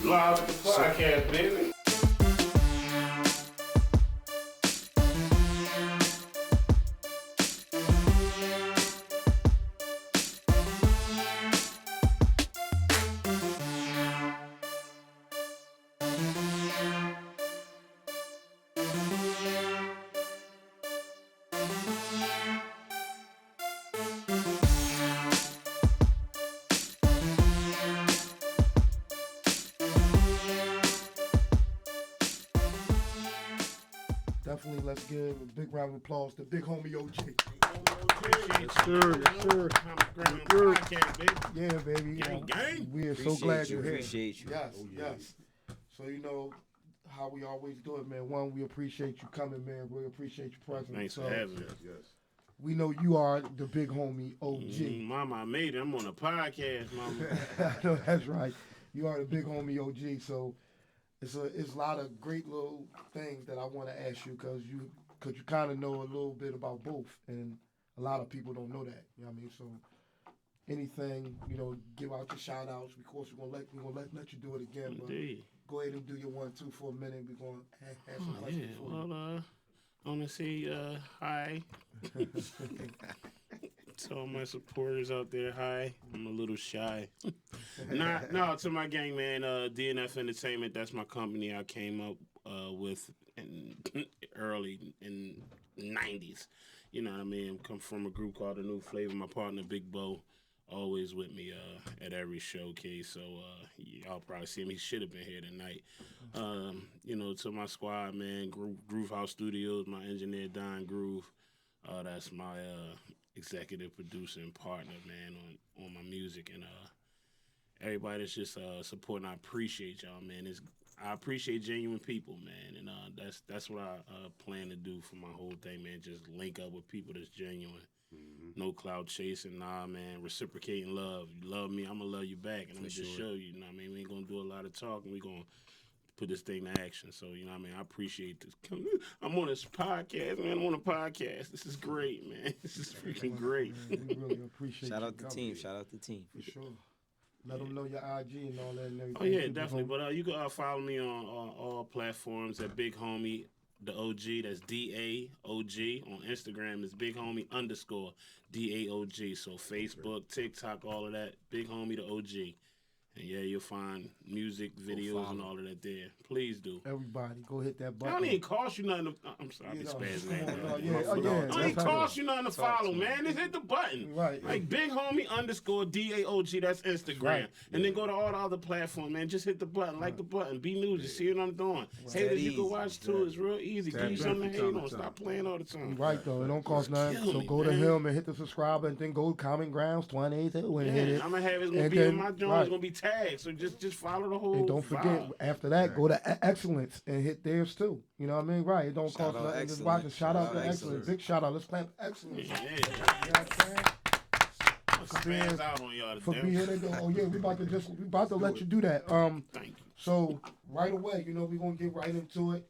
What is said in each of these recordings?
Live at the podcast, baby. Definitely, let's give a big round of applause to Big Homie OG. Yes, sir. Yes, sir. Podcast, baby. Yeah, baby. Gang. We are so glad you're here. Appreciate you. Yes, yes. So you know how we always do it, man. One, we appreciate you coming, man. We appreciate your presence. Thanks so, for having us. Yes. We know you are the Big Homie OG. Mama, I made it. I'm on a podcast, mama. I know that's right. You are the Big Homie OG. So it's a lot of great little things that I want to ask you because you kind of know a little bit about both, and a lot of people don't know that. You know what I mean? So anything, give out your shout outs. Of course, we're gonna let you do it again. But Indeed. go ahead and do your 1-2 for a minute. We're gonna have some Yeah. questions for you. Well, I want to say hi. To all my supporters out there, hi. I'm a little shy. No, to my gang, man. DNF Entertainment, that's my company I came up with early in 90s. You know what I mean? Come from a group called The New Flavor. My partner, Big Bo, always with me at every showcase. So y'all probably see him. He should have been here tonight. To my squad, man, Groove House Studios, my engineer, Don Groove. That's my executive producer and partner, man, on my music. And everybody that's just supporting, I appreciate y'all, man. I appreciate genuine people, man. And that's what I plan to do for my whole thing, man. Just link up with people that's genuine. Mm-hmm. No cloud chasing, man. Reciprocating love. You love me, I'm going to love you back. And I'm going to just show you, what I mean? We ain't going to do a lot of talking. We going to put this thing to action. So, what I mean? I appreciate this. I'm on this podcast, man. I'm on a podcast. This is great, man. This is freaking great. Man, we really appreciate Shout you out the coming. team. Shout out the team. For sure. Let them know your IG and all that and everything. Oh, yeah, definitely. But you can follow me on all platforms at Big Homie, the OG. That's DAOG. On Instagram, it's Big Homie _ DAOG. So Facebook, TikTok, all of that. Big Homie, the OG. And yeah, you'll find music, videos, and all of that there. Please do. Everybody, go hit that It button. don't even cost you nothing to... I'm sorry, I'm spazzing out. Yeah. It don't even cost you nothing to follow, man. Just hit the button. Right. Like Big Homie _ DAOG, that's Instagram. Right. And then go to all the other platforms, man. Just hit the button, like the button. Be news, you see what I'm doing. Haters, you can watch too. It's real easy. Give you something to hate on. Stop playing all the time. Right, though. It don't cost nothing. Kill So me, go to man. him and hit the subscribe and then go to Common Grounds 22 and hit it. I'm going to have it's going to And be then- in my joint. right. It's going to be tagged. So just follow the whole And don't forget, vibe. after that, go to Excellence and hit theirs too. You know what I mean? Right. It don't Shout cost out nothing. Just Excellence. watch it. Shout out to Shout out Excellence. Excellence. Big shout out. Let's clap Excellence. Yeah. You know what I'm saying? I'm spaz out on y'all For today. being here. Oh yeah, we about to let you do that. Thank you. So right away, we're gonna get right into it.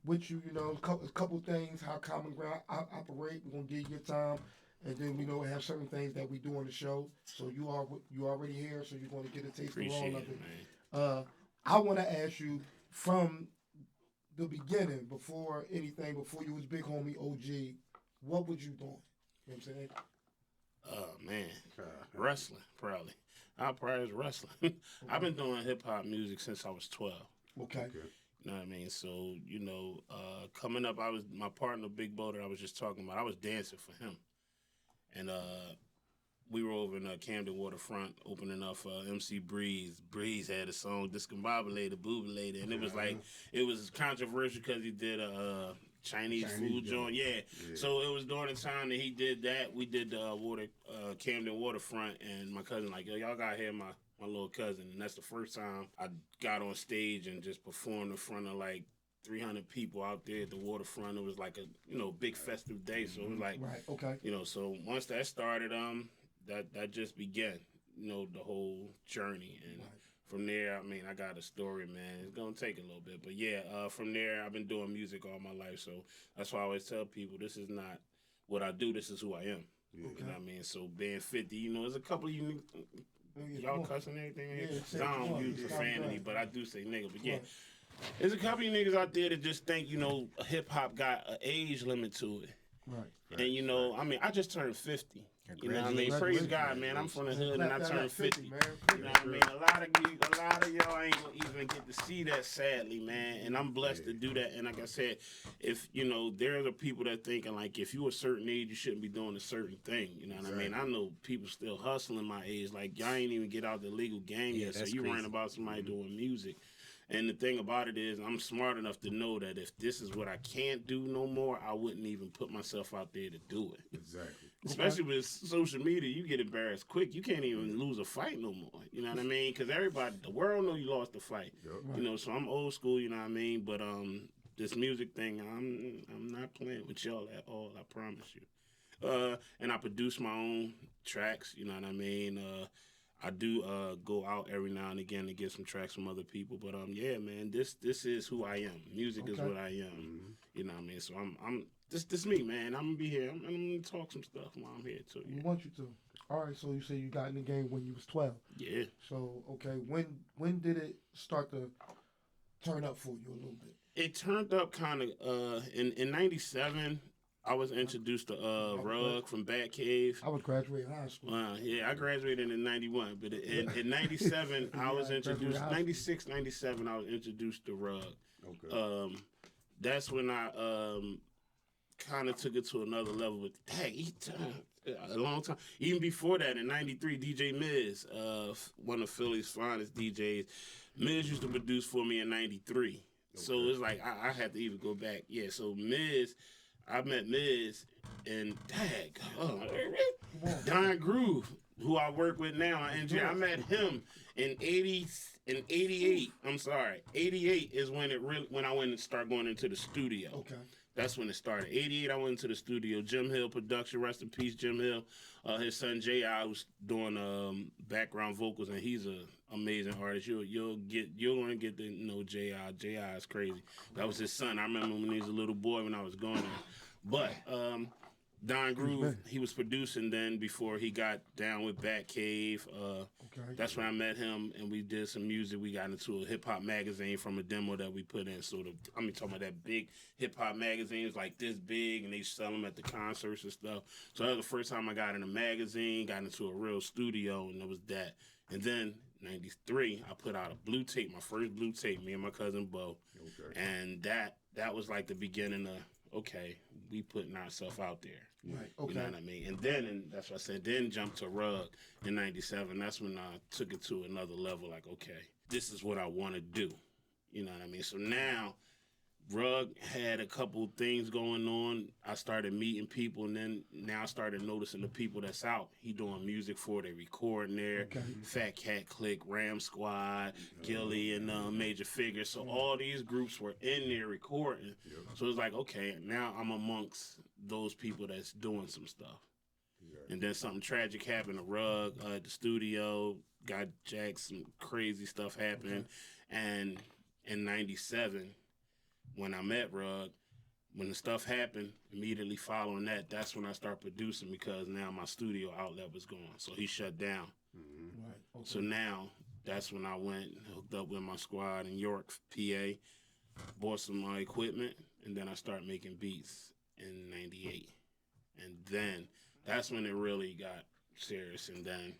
With you, a couple things how Common Ground operate. We're gonna give you your time, and then we have certain things that we do on the show. So you already here, so you're gonna get a taste of all Appreciate of it, it. man. I want to ask you from the beginning, before you was Big Homie OG, what was you doing? You know what I'm saying? Oh, man. Wrestling, probably. I probably was wrestling. I've been doing hip-hop music since I was 12. Okay. You know what I mean? So, coming up, my partner, Big Bo, that I was just talking about, I was dancing for him. And we were over in Camden Waterfront opening up MC Breeze. Breeze had a song, Discombobulator, Boobulator, and it was it was controversial because he did a Chinese food joint. Yeah. So it was during the time that he did that. We did Camden Waterfront, and my cousin like, yo, y'all got to hear my little cousin. And that's the first time I got on stage and just performed in front of like 300 people out there at the waterfront. It was like a big festive day. So it was like, right, okay. So once that started, that just began, the whole journey. And from there, I got a story, man. It's going to take a little bit. But yeah, from there, I've been doing music all my life. So that's why I always tell people, this is not what I do. This is who I am. You know what I mean? So being 50, there's a couple of unique y'all cussing and everything. Yeah, say I don't one. use Stop profanity, that. but I do say nigga. But yeah, Right. there's a couple of niggas out there that just think hip hop got an age limit to it. Right. And I mean, I just turned 50. You know what I mean? Praise Congratulations. God, man. I'm from the hood and I Clap that turned up, 50. man. You know what I mean? A lot of y'all ain't gonna even get to see that, sadly, man. And I'm blessed to do that. And like I said, if there are people that thinking like if you a certain age, you shouldn't be doing a certain thing. You know what I mean? I know people still hustling my age. Like y'all ain't even get out the legal game yet, so you worrying about somebody doing music. And the thing about it is, I'm smart enough to know that if this is what I can't do no more, I wouldn't even put myself out there to do it. Exactly. Especially with social media, you get embarrassed quick. You can't even lose a fight no more. You know what I mean? Because the world know you lost the fight. Yep. So I'm old school. You know what I mean? But this music thing, I'm not playing with y'all at all. I promise you. And I produce my own tracks. You know what I mean? I do go out every now and again to get some tracks from other people, but yeah, man, this is who I am. Music is what I am. Mm-hmm. You know what I mean? So I'm this me, man. I'm gonna be here. I'm gonna talk some stuff while I'm here too. We want you to. All right. So you say you got in the game when you was 12. Yeah. So okay, when did it start to turn up for you a little bit? It turned up kind of in '97. I was introduced to Rug from Batcave. I was graduating high school. Yeah, I graduated in '91, but in '97 I was introduced. '96, '97 I was introduced to Rug. Okay. That's when I kind of took it to another level. With a long time. Even before that, in '93, DJ Miz, one of Philly's finest DJs, Miz used to produce for me in '93. Okay. So it's like I had to even go back. Yeah, so Miz. I met Miz and Don Groove, who I work with now on NJ. I met him in '88. I'm sorry, '88 is when I went and started going into the studio. Okay. That's when it started. '88, I went into the studio. Jim Hill production, rest in peace, Jim Hill. His son J.I. was doing background vocals, and he's an amazing artist. You're gonna get to know J.I. J.I. is crazy. That was his son. I remember when he was a little boy when I was going there. But Don Groove, he was producing then before he got down with Batcave. That's when I met him, and we did some music. We got into a hip-hop magazine from a demo that we put in. Talking about that big hip-hop magazines like this big, and they sell them at the concerts and stuff. So that was the first time I got in a magazine, got into a real studio, and it was that. And then, '93, I put out a blue tape, my first blue tape, me and my cousin Bo. Okay. And that was like the beginning of, okay, we putting ourselves out there. Right. Okay. You know what I mean? And that's what I said. Then jump to Rug in '97. That's when I took it to another level. Like, okay, this is what I want to do. You know what I mean? So now, Rug had a couple things going on. I started meeting people, and then now I started noticing the people that's out. He doing music for, they recording there. Okay. Fat Cat Click, Ram Squad, Gilly, and Major Figures. So all these groups were in there recording. Yep. So it's like, okay, now I'm amongst those people that's doing some stuff. Yeah. And then something tragic happened to Rug at the studio. Got jacked, some crazy stuff happened. Okay. And in '97, when I met Rug, when the stuff happened, immediately following that, that's when I started producing because now my studio outlet was gone. So he shut down. Mm-hmm. Right. Okay. So now that's when I went and hooked up with my squad in York, PA, bought some equipment, and then I started making beats in '98. And then that's when it really got serious. And then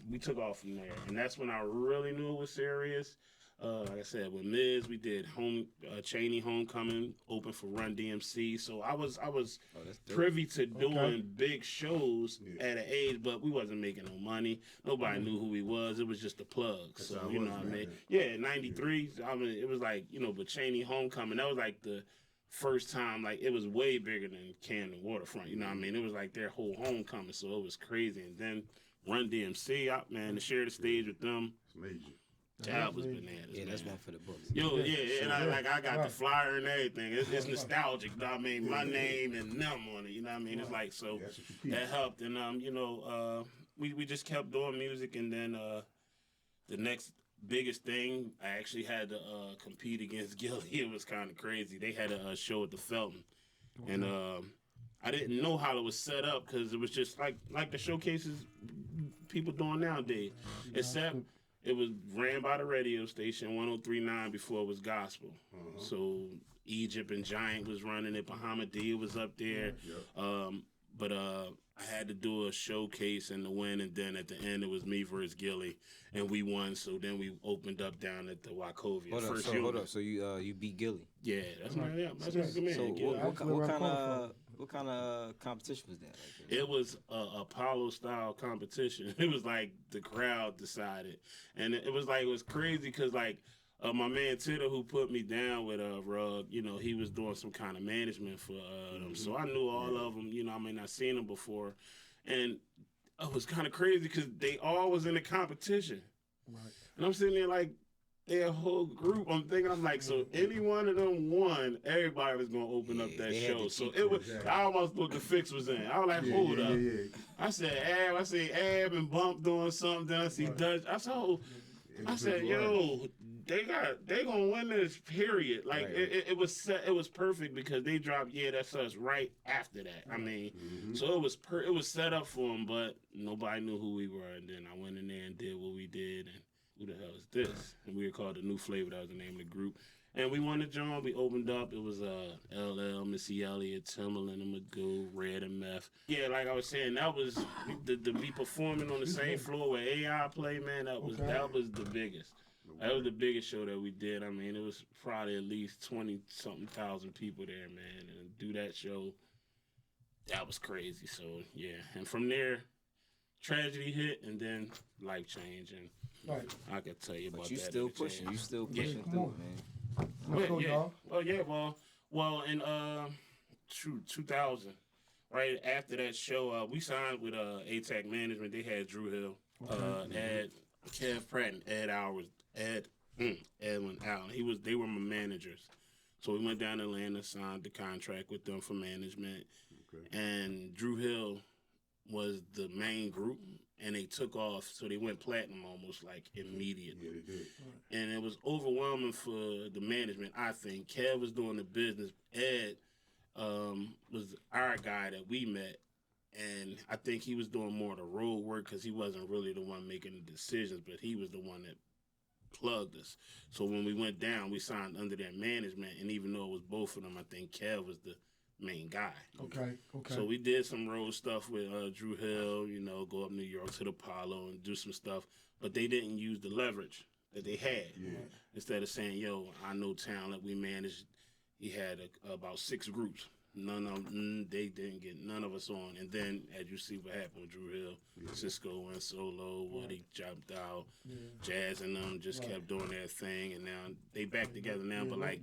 we took off from there. And that's when I really knew it was serious. Like I said, with Miz, we did Cheney Homecoming, open for Run DMC. So I was privy to doing big shows at an age, but we wasn't making no money. Nobody knew who he was. It was just a plug. So you know what I mean? Yeah, '93. I mean, it was like but Cheney Homecoming. That was like the first time. Like it was way bigger than Camden Waterfront. You know what I mean? It was like their whole homecoming. So it was crazy. And then Run DMC, to share the stage with them. It's major. That was bananas. Yeah, man. That's one for the books. Yo, and I got the flyer and everything. It's nostalgic. You know what I mean? My name and them on it. You know what I mean? It's like so that helped. And we just kept doing music, and then the next biggest thing, I actually had to compete against Gilly. It was kind of crazy. They had a show at the Felton, and I didn't know how it was set up because it was just like the showcases people doing nowadays. Except it was ran by the radio station 103.9 before it was gospel. So Egypt and Giant was running it. Bahamadia was up there. But I had to do a showcase and to win, and then at the end it was me versus Gilly, and we won. So then we opened up down at the Wachovia. Hold up. So you beat Gilly. Yeah, that's my good man. So Gilly. what kind of competition was that? Like, It was a Apollo style competition. It was like the crowd decided, and it was crazy because like. My man Titter, who put me down with Rug, you know, he was doing some kind of management for them. So I knew all of them, you know, I mean, I seen them before. And it was kind of crazy because they all was in the competition. Right. And I'm sitting there like, their whole group, I'm like, so any one of them won, everybody was going to open up that show. So it was, I almost thought the fix was in. I was like, hold up. I said, Ab and Bump doing something. Then I see Dutch. I said, yo, they gonna win this period. Like it was perfect because they dropped that's us right after that. I mean, so it was set up for them, but nobody knew who we were. And then I went in there and did what we did. And who the hell is this? And we were called the New Flavor. That was the name of the group. And we won the joint. We opened up. It was LL, Missy Elliott, Timbaland and Magoo, Red and Meth. Yeah, like I was saying, that was to be performing on the same floor where AI played, man. That was the biggest. That was the biggest show that we did. I mean, it was probably at least 20-something thousand people there, man. And do that show, that was crazy. So, yeah. And from there, tragedy hit, and then life change. And I could tell you about that. You still pushing. You still pushing through, man. Let's go, y'all. Well, in 2000, right after that show, we signed with ATAC Management. They had Drew Hill, Ed, Kev Pratt, and Edwin Allen. They were my managers. So we went down to Atlanta, signed the contract with them for management. And Drew Hill was the main group, and they took off. So they went platinum almost like immediately. Yeah, they did. And it was overwhelming for the management, I think. Kev was doing the business. Ed was our guy that we met. And I think he was doing more of the road work because he wasn't really the one making the decisions, but he was the one that plugged us. So when we went down, we signed under their management, and even though it was both of them, I think Kev was the main guy. Okay. So we did some road stuff with Drew Hill, you know, go up New York to the Apollo and do some stuff, but they didn't use the leverage that they had. Yeah. Instead of saying, yo, I know talent, we managed, he had about 6 groups. They didn't get none of us on. And then, as you see what happened with Drew Hill, Cisco went solo, Woody jumped out, Jazz and them just kept doing their thing, and now they back together now. But like,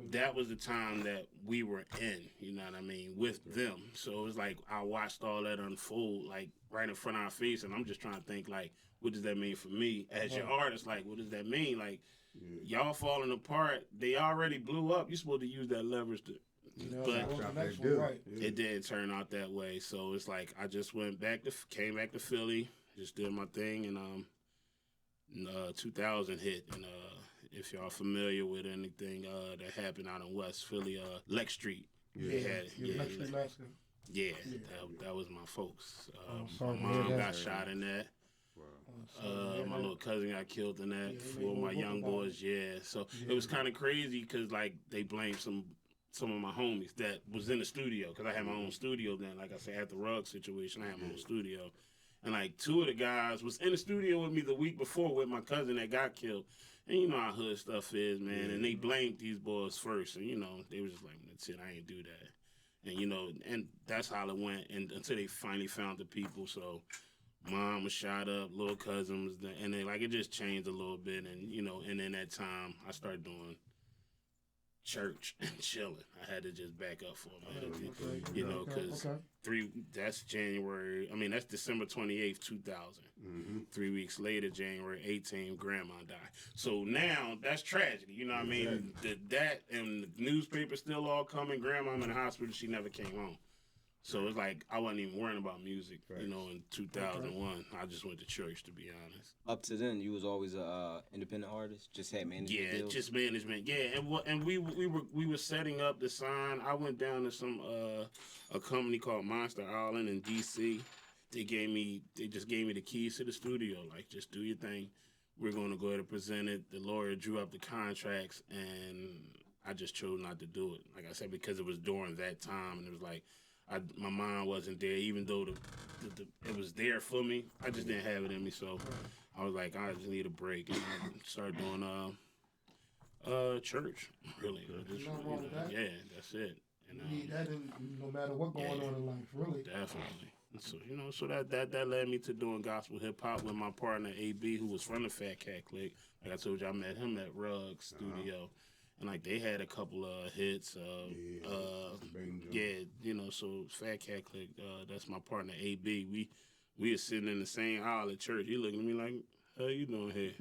that was the time that we were in, you know what I mean, with them. So it was like I watched all that unfold, like right in front of our face, and I'm just trying to think, like, what does that mean for me as your artist? Like, what does that mean? Like, y'all falling apart, they already blew up. You're supposed to use that leverage to. But it didn't turn out that way. So it's like I just came back to Philly, just did my thing, and 2000 hit. And if y'all familiar with anything that happened out in West Philly, Lex Street, that was my folks. My mom got shot in that. My little cousin got killed in that. 4 of my young boys, So it was kind of crazy because like they blamed some of my homies that was in the studio, because I had my own studio then. Like I said, at the Rug situation, I had my own studio. And like 2 of the guys was in the studio with me the week before with my cousin that got killed. And you know how hood stuff is, man. And they blamed these boys first. And, you know, they was just like, that's it, I ain't do that. And, you know, and that's how it went until they finally found the people. So mom was shot up, little cousin was there. And then, like, it just changed a little bit. And, you know, and in that time, I started doing church and chilling. I had to just back up for a minute, you know, because that's January. I mean, that's December 28th, 2000. 3 weeks later, January 18th, grandma died. So now that's tragedy. You know what I mean? That and the newspaper still all coming. Grandma in the hospital. She never came home. So it's like I wasn't even worrying about music, you know, in 2001. I just went to church, to be honest. Up to then, you was always a independent artist. Just had management Yeah, deals? just management. Yeah, and we were setting up the sign. I went down to some a company called Monster Island in DC. They just gave me the keys to the studio. Like, just do your thing. We're going to go ahead and present it. The lawyer drew up the contracts, and I just chose not to do it. Like I said, because it was during that time, and it was like my mind wasn't there. Even though it was there for me, I just didn't have it in me. So I was like, I just need a break, and I started doing church. Really, just, yeah, that's it. And, You need that no matter what going on in life, really. Definitely. So so that led me to doing gospel hip hop with my partner AB, who was from the Fat Cat Clique. Like I told you, I met him at Rugg Studio, and like they had a couple of hits. So Fat Cat Clique. That's my partner AB. We were sitting in the same aisle at church. He looking at me like, "How you doing here?"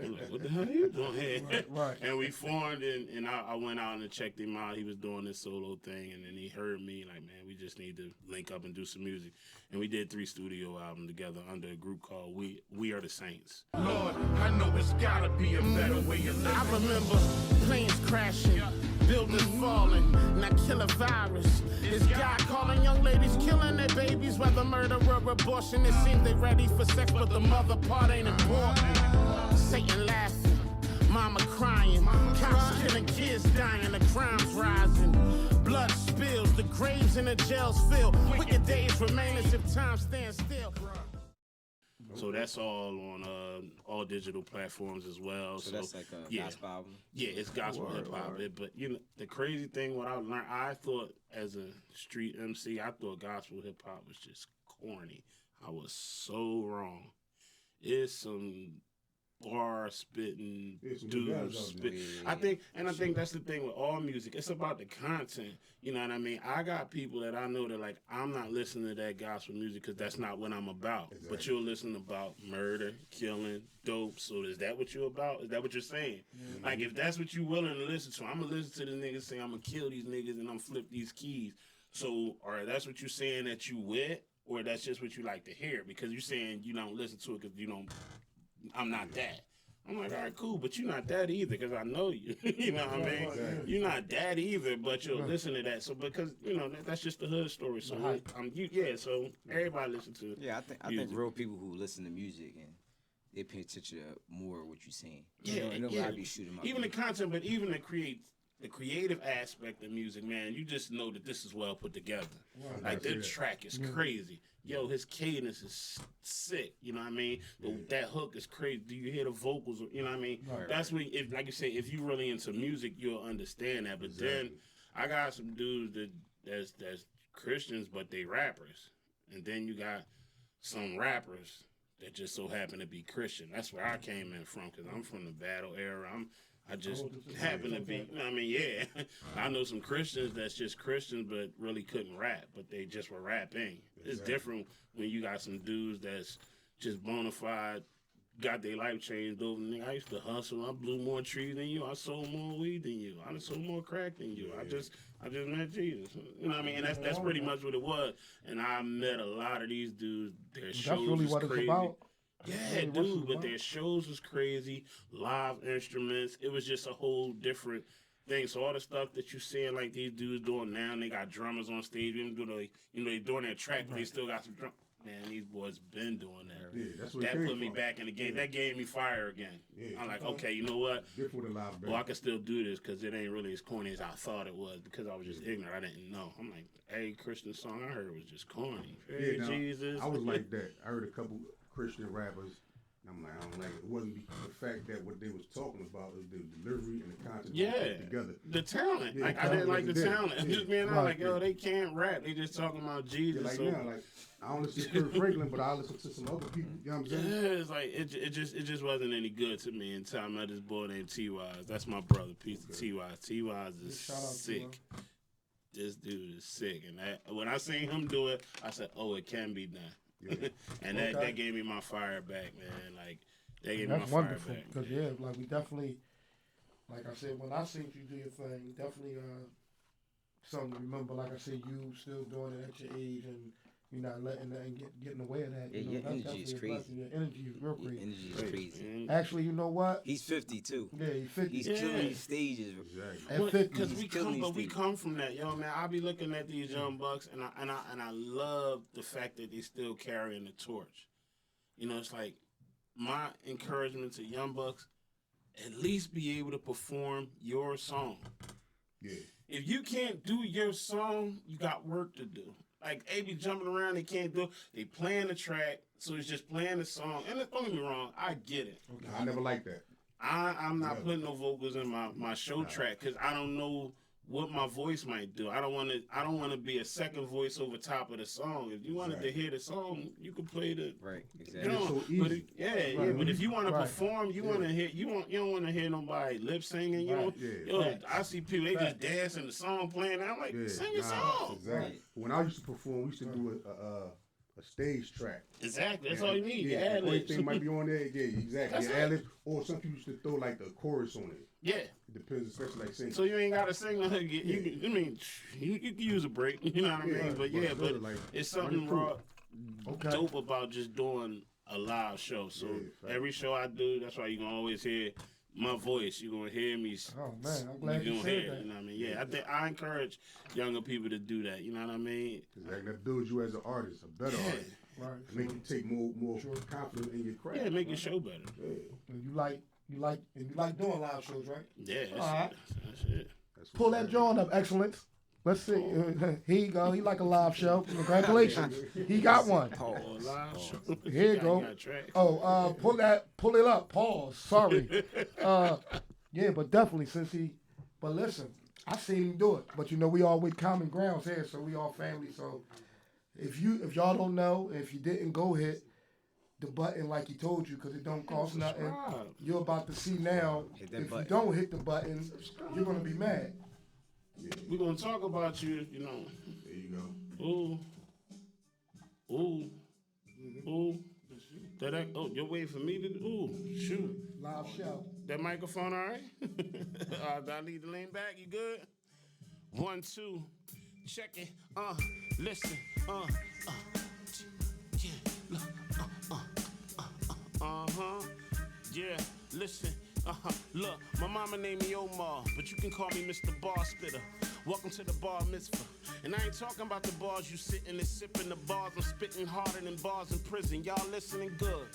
I'm like, "What the hell are you doing here?" Right. And we formed, and I went out and checked him out. He was doing this solo thing, and then he heard me like, "Man, we just need to link up and do some music." And we did 3 studio albums together under a group called We Are the Saints. Lord, I know it's gotta be a better way of living. I remember planes crashing, buildings falling, now kill a virus. This guy calling young ladies, killing their babies, whether murder or abortion. It seems they ready for sex, but the mother part ain't important. Satan laughing, mama crying, cops killing kids dying, the crime's rising. Blood spills, the graves in the jails fill. Wicked days remain as if time stands still. So that's all on all digital platforms as well. So that's like a gospel album? Yeah, it's gospel hip hop. But you know, the crazy thing, what I learned, I thought as a street MC, I thought gospel hip hop was just corny. I was so wrong. It's some bar spitting dudes spit. I think that's the thing with all music. It's about the content. You know what I mean? I got people that I know that like, I'm not listening to that gospel music because that's not what I'm about. Exactly. But you'll listen about murder, killing, dope. So is that what you're about? Is that what you're saying? Mm-hmm. Like if that's what you're willing to listen to, I'm gonna listen to the niggas say I'm gonna kill these niggas and I'm gonna flip these keys. So, or that's what you're saying that you with, or that's just what you like to hear because you're saying you don't listen to it because you don't. I'm not that. I'm like, all right, cool, but you're not that either because I know you. You know what I mean? Exactly. You're not that either, but you'll listen to that. So because that's just the hood story. So so everybody listen to. Yeah, I think real people who listen to music and they pay attention to more of what you're saying. Yeah, be shooting even the content, but even the creative aspect of music, man, you just know that this is well put together. Right. Like, the track is crazy. Yo, his cadence is sick. You know what I mean? That hook is crazy. Do you hear the vocals? You know what I mean? Right. That's when, like you say, if you really into music, you'll understand that. But then I got some dudes that's Christians, but they rappers. And then you got some rappers that just so happen to be Christian. That's where I came in from because I'm from the battle era. I just happen to be, I mean, yeah. I know some Christians that's just Christians but really couldn't rap, but they just were rapping. It's different when you got some dudes that's just bona fide, got their life changed over. I used to hustle. I blew more trees than you. I sold more weed than you. I sold more crack than you. I just met Jesus. You know what I mean? And that's pretty much what it was. And I met a lot of these dudes. Their shows that's really was what crazy. It's about. Yeah, dude, but their shows was crazy, live instruments. It was just a whole different thing. So all the stuff that you seeing like these dudes doing now, and they got drummers on stage, they doing their track, but they still got some drum. Man, these boys been doing that. Yeah, that's what that put me back in the game. Yeah. That gave me fire again. Yeah. I'm like, okay, you know what? Different live well, I can still do this because it ain't really as corny as I thought it was because I was just ignorant. I didn't know. I'm like, hey, Christian song I heard was just corny. Hey, Jesus. I was like that. I heard a couple Christian rappers. I'm like, I don't like it. It wasn't the fact that what they was talking about was the delivery and the content together. The talent. Yeah, like I didn't like the talent. Yeah. Just being like, yo, they can't rap. They just talking about Jesus. Yeah, like now, like I don't listen to Kirk Franklin, but I listen to some other people. You know what I'm saying? Yeah, it's like it just wasn't any good to me until I met this boy named T-Wise. That's my brother, piece of T-Wise. T-Wise is sick. This dude is sick, and when I seen him do it, I said, oh, it can be done. Yeah. And that gave me my fire back, man. Like that gave me my fire back. That's wonderful. Because like we definitely, like I said, when I seen you do your thing, definitely something to remember. Like I said, you still doing it at your age, and you're not letting that and getting away with that. Yeah, You know, your that's energy is definitely a crazy. blessing. Your energy is real Your crazy. energy is crazy. Actually, you know what? He's 50 too. Yeah, he's 50. He's Yeah. killing these stages. Exactly. At 50. Because He's we killing come, these but we things. come from that, yo, man. I be looking at these young bucks, and I love the fact that they still carrying the torch. You know, it's like my encouragement to young bucks: at least be able to perform your song. Yeah. If you can't do your song, you got work to do. Like, they be jumping around, they can't do it. They playing the track, so it's just playing the song. And don't get me wrong, I get it. I never liked that. I'm not Yeah. putting no vocals in my show track because I don't know what my voice might do. I don't want to be a second voice over top of the song. If you wanted to hear the song, you could play the Right, you exactly. know, so but easy. but if you want to Right. perform, you want to hear you don't want to hear nobody lip singing. You know, Right. Yeah. yo, Facts. I see people they Facts. just dancing the song playing. I'm like, Yeah. sing your Nah, song. Exactly. When I used to perform, we used to do a stage track. Exactly. That's all you need. Yeah, Your ad libs. everything might be on there. Yeah, exactly. That's Your it. ad-libs, or some people used to throw like the chorus on it. Yeah. It depends, especially like singing. So you ain't gotta sing the hook. You can use a break. You know what I mean? Yeah, But but yeah, still, but like, it's something run it raw, Okay. dope about just doing a live show. So Yeah, fact. every show I do, that's why you gonna always hear my voice. You gonna hear me. Oh man, I'm glad you gonna said hear. that. You know what I mean? Yeah, I think I encourage younger people to do that. You know what I mean? Cause that builds you as an artist, a better Yeah. artist. Right. Make you take more confidence in your craft. Yeah, make your show better. Yeah. And you like doing live shows, right? Yeah, that's, Alright. that's it. That's Pull what that joint up, excellence. Let's see. Here you go. He like a live show. Congratulations. He got one. Oh, live show. Here you go. got a track. Oh, pull it up. Pause. Sorry. Yeah, but definitely but listen, I seen him do it. But you know, we all with common grounds here, so we all family. So if y'all don't know, if you didn't go hit the button like he told you, because it don't cost nothing. Subscribe. You're about to see now. Hit that If button. you don't hit the button, you're gonna be mad. We're gonna talk about you, you know. There you go. Ooh. Ooh. Ooh. Oh, you're waiting for me to ooh, shoot. Live show. That microphone all right? Do I need to lean back? You good? 1, 2. Check it. Listen. Yeah. Yeah, listen. Look, my mama named me Omar, but you can call me Mr. Bar Spitter. Welcome to the bar mitzvah. And I ain't talking about the bars you sitting and sipping, the bars I'm spitting harder than bars in prison. Y'all listening good.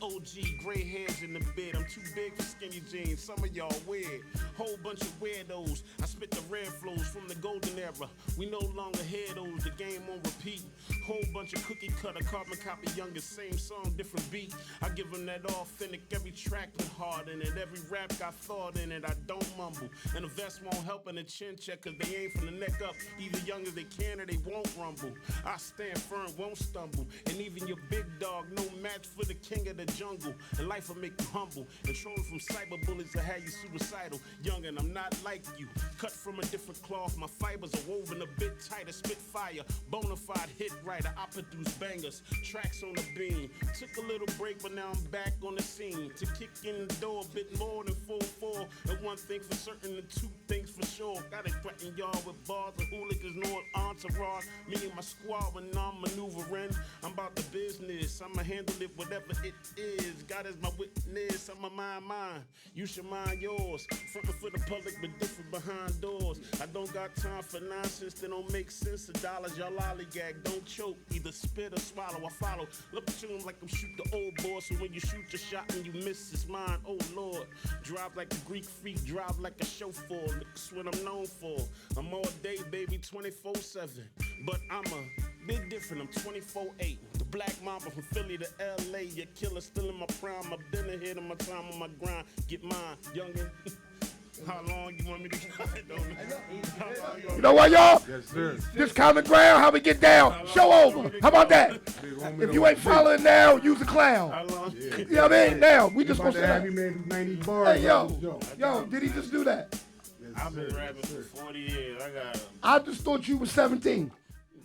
OG, gray hairs in the bed. I'm too big for skinny jeans. Some of y'all weird. Whole bunch of weirdos. I spit the red flows from the golden era. We no longer hear those. The game on repeat. Whole bunch of cookie cutter, carbon copy youngest. Same song, different beat. I give them that authentic. Every track with heart in it. Every rap got thought in it. I don't mumble. And the vest won't help in the chin check. Cause they aim from the neck up. Either young as they can or they won't rumble. I stand firm, won't stumble. And even your big dog, no match for the king of the jungle, and life will make you humble. And trolling from cyber bullets that have you suicidal. Young and I'm not like you. Cut from a different cloth. My fibers are woven a bit tighter. Spit fire. Bonafide hit writer. I produce bangers. Tracks on the beam. Took a little break, but now I'm back on the scene. To kick in the door a bit more than 4-4. And one thing for certain and two things for sure. Gotta threaten y'all with bars and hooligans, no entourage. Me and my squad when I'm maneuvering. I'm about the business. I'ma handle it whatever it is. God is my witness. I'ma mind mine. You should mind yours. Frontin' for the public, but different behind doors. I don't got time for nonsense that don't make sense. The dollars y'all lollygag, don't choke. Either spit or swallow. I follow. Look at you like I'm shoot the old boy. So when you shoot your shot and you miss, it's mine. Oh Lord. Drive like a Greek freak. Drive like a chauffeur. That's what I'm known for. I'm all day, baby, 24/7. But I'm a bit different. I'm 24/8. The black mamba from Philly to LA. Your killer still in my prime. I've been ahead of my time on my grind. Get mine, youngin'. How long you want me to You know what, y'all? Yes, sir. This common ground, how we get down. Show over. How about that? If you ain't following now, use a clown. How long? You know what I mean? Now, we just About gonna to have say you man do 90 bars. Hey, yo. on this joint. Yo, did he just do that? Yes, I've been sir. rapping for 40 years. I got I just thought you was 17.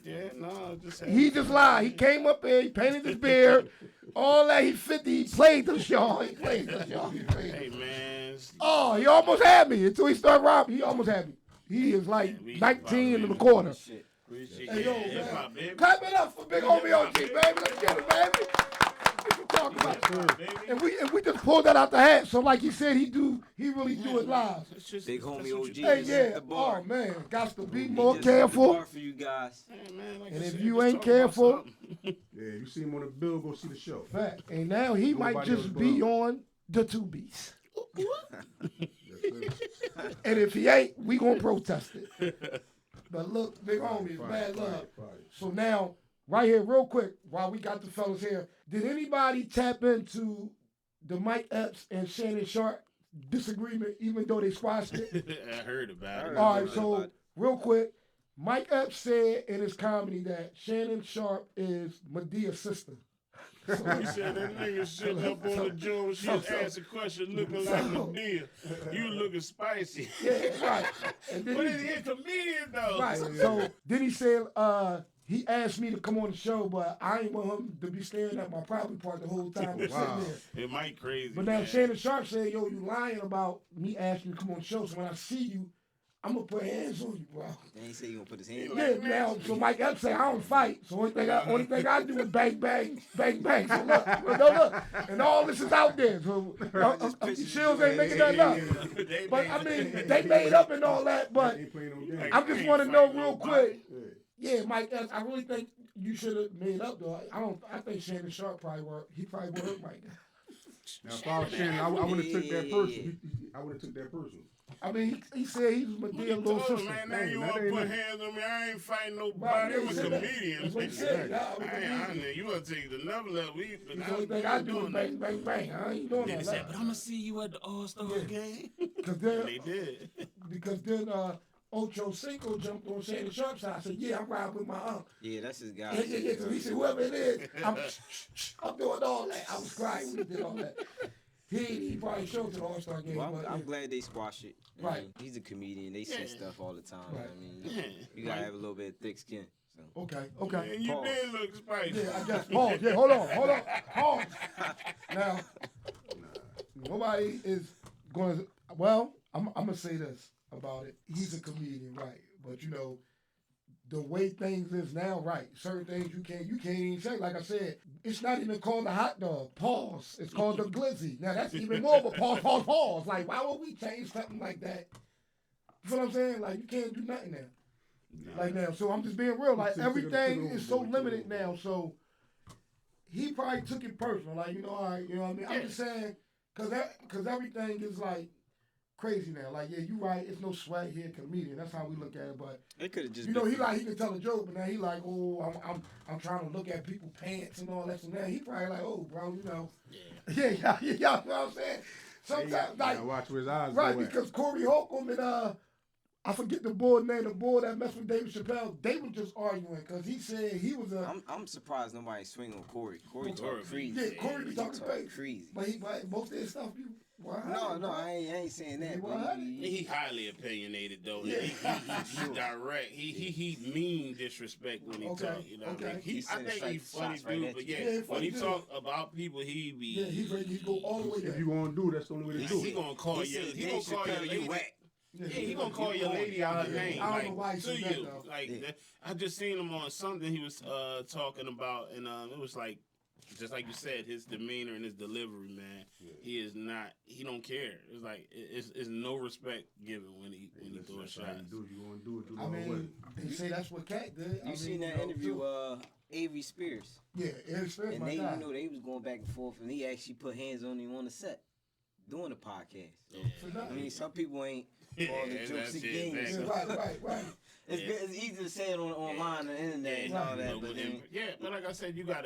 yeah, no, just He just lied. He came up there, he painted his beard, all that. He 50. He played the show. He played the show. He played. hey man. Oh, he almost had me until he started robbing. He almost had me. He is like we 19 in the probably- corner. Shit. Appreciate Hey, yo, hip man. hop, baby. Clap it up for big homie OG, baby. Let's get it, baby. What you talking about? Hip hop, baby. And we just pulled that out the hat. So like he said, he really do it live. It's just- Big that's homie what OG. you Hey, do. yeah. the bar. Oh man, got to be He more just set the careful. bar for you guys. Hey, man, like And I if said, you just ain't talk about careful- something. Yeah, you see him on the bill, go see the show. Fact. And now he might Nobody just else be but him. on the two beats. Yes, sir. And if he ain't, we gonna protest it. But look, big homie, it's Fire, bad fire, luck. fire. So now, right here, real quick, while we got the fellas here, did anybody tap into the Mike Epps and Shannon Sharp disagreement, even though they squashed it? I heard about it. All right, about so it. real quick, Mike Epps said in his comedy that Shannon Sharp is Medea's sister. He said that nigga sitting up on the joint, she was asking questions looking like Medea. You looking spicy. Yeah, right. And then But he- he's a comedian though. right. So then he said, he asked me to come on the show, but I ain't want him to be staring at my private part the whole time we're Wow. sitting there. It might crazy. But now man. Shannon Sharp said, yo, you lying about me asking you to come on the show. So when I see you, I'm gonna put hands on you, bro. And he said he gonna put his hand Yeah, now, so Mike Epps say I don't fight. So only thing I do is bang, bang, bang, bang. So look. And all this is out there. So Shields ain't making nothing up. They But made- I mean, they made up and all that. But Ain't playing no game. I just ain't want to know fighting real nobody. quick. Yeah. Yeah, Mike Epps, I really think you should have made up though. I think Shannon Sharp probably worked. He probably worked right now. Now, if I was Shannon, I would have took that person. I would have took that person. I mean, he said he was Medea's little Told him, sister. man, now Hey, you that want to ain't put nothing. hands on me? I ain't fighting Right, nobody. I'm he a said that. comedian. That's what he said. Yeah, I'm a comedian. You want to take it to another level. The only thing I do is bang, bang, bang. I ain't doing They all said, that. but I'm going to see you at the All-Star game. Because They did. then Ocho Cinco jumped on Shannon Sharp's side. I said, yeah, I'm riding with my aunt. Yeah, that's his guy. Yeah. So he said, whoever it is, I'm doing all that. I was crying when he did all that. He probably showed to the All-Star game. Well, but, I'm yeah. glad they squash it. I Right. mean, he's a comedian. They say Yeah. stuff all the time. Right. I mean, Yeah. you gotta have a little bit of thick skin. So. Okay. And you Pause. did look spicy. Yeah, I guess. Pause. Yeah, hold on. Pause. Now, nobody is going to. Well, I'm going to say this about it. He's a comedian, right? But, the way things is now, right? Certain things you can't even say. Like I said, it's not even called a hot dog. Pause. It's called a glizzy. Now, that's even more of a pause. Like, why would we change something like that? You know what I'm saying? Like, you can't do nothing now. Like now, so I'm just being real. Like everything is so limited now. So he probably took it personal. Like all right, you know what I mean. I'm just saying, cause everything is like crazy now. Like yeah, you right. It's no swag here, comedian. That's how we look at it. But It could have just he been. he can tell a joke, but now he like I'm trying to look at people's pants and all that. So now he probably like bro, yeah, you know what I'm saying. Sometimes like watch where his eyes right go at. because Corey Holcomb and I forget the boy name, the boy that messed with David Chappelle. They were just arguing because he said he was a. I'm surprised nobody swing on Corey. Corey Corey, talk crazy. Yeah, Corey be He talking crazy. crazy. But most of his stuff, you. No, I ain't saying that. But He highly opinionated though. Yeah. He direct. He mean disrespect when he Okay, talk. You know what I okay. mean? He I sending think he's funny shots right dude, at but you. Yeah, when funny he dude. talk about people, he be. Yeah, he's ready to go all the way If there. you gonna do it, that's the only way to do He it. gonna call He you. said He gonna Dave call Chappelle, you you lady. whack. Yeah, Yeah, he gonna call your lady out her name. I don't Like, know why he to said that, you. though. Like Yeah. I just seen him on something he was talking about, and it was like, just like you said, his demeanor and his delivery, man. He is not. He don't care. It's like it's no respect given when he throw a That's shot. how you do it. You gonna do it. Do the I whole way. mean, they say that's what Cat did. You seen that interview, Avery Spears, Yeah, Eric Spears, and my they, guy. they was going back and forth, and he actually put hands on him on the set, doing the podcast. So, For I nothing. mean, some people ain't Yeah, all the that's jokes and it, games. Yeah, right. It's easy to say it online on the internet and all that, but then But like I said, you got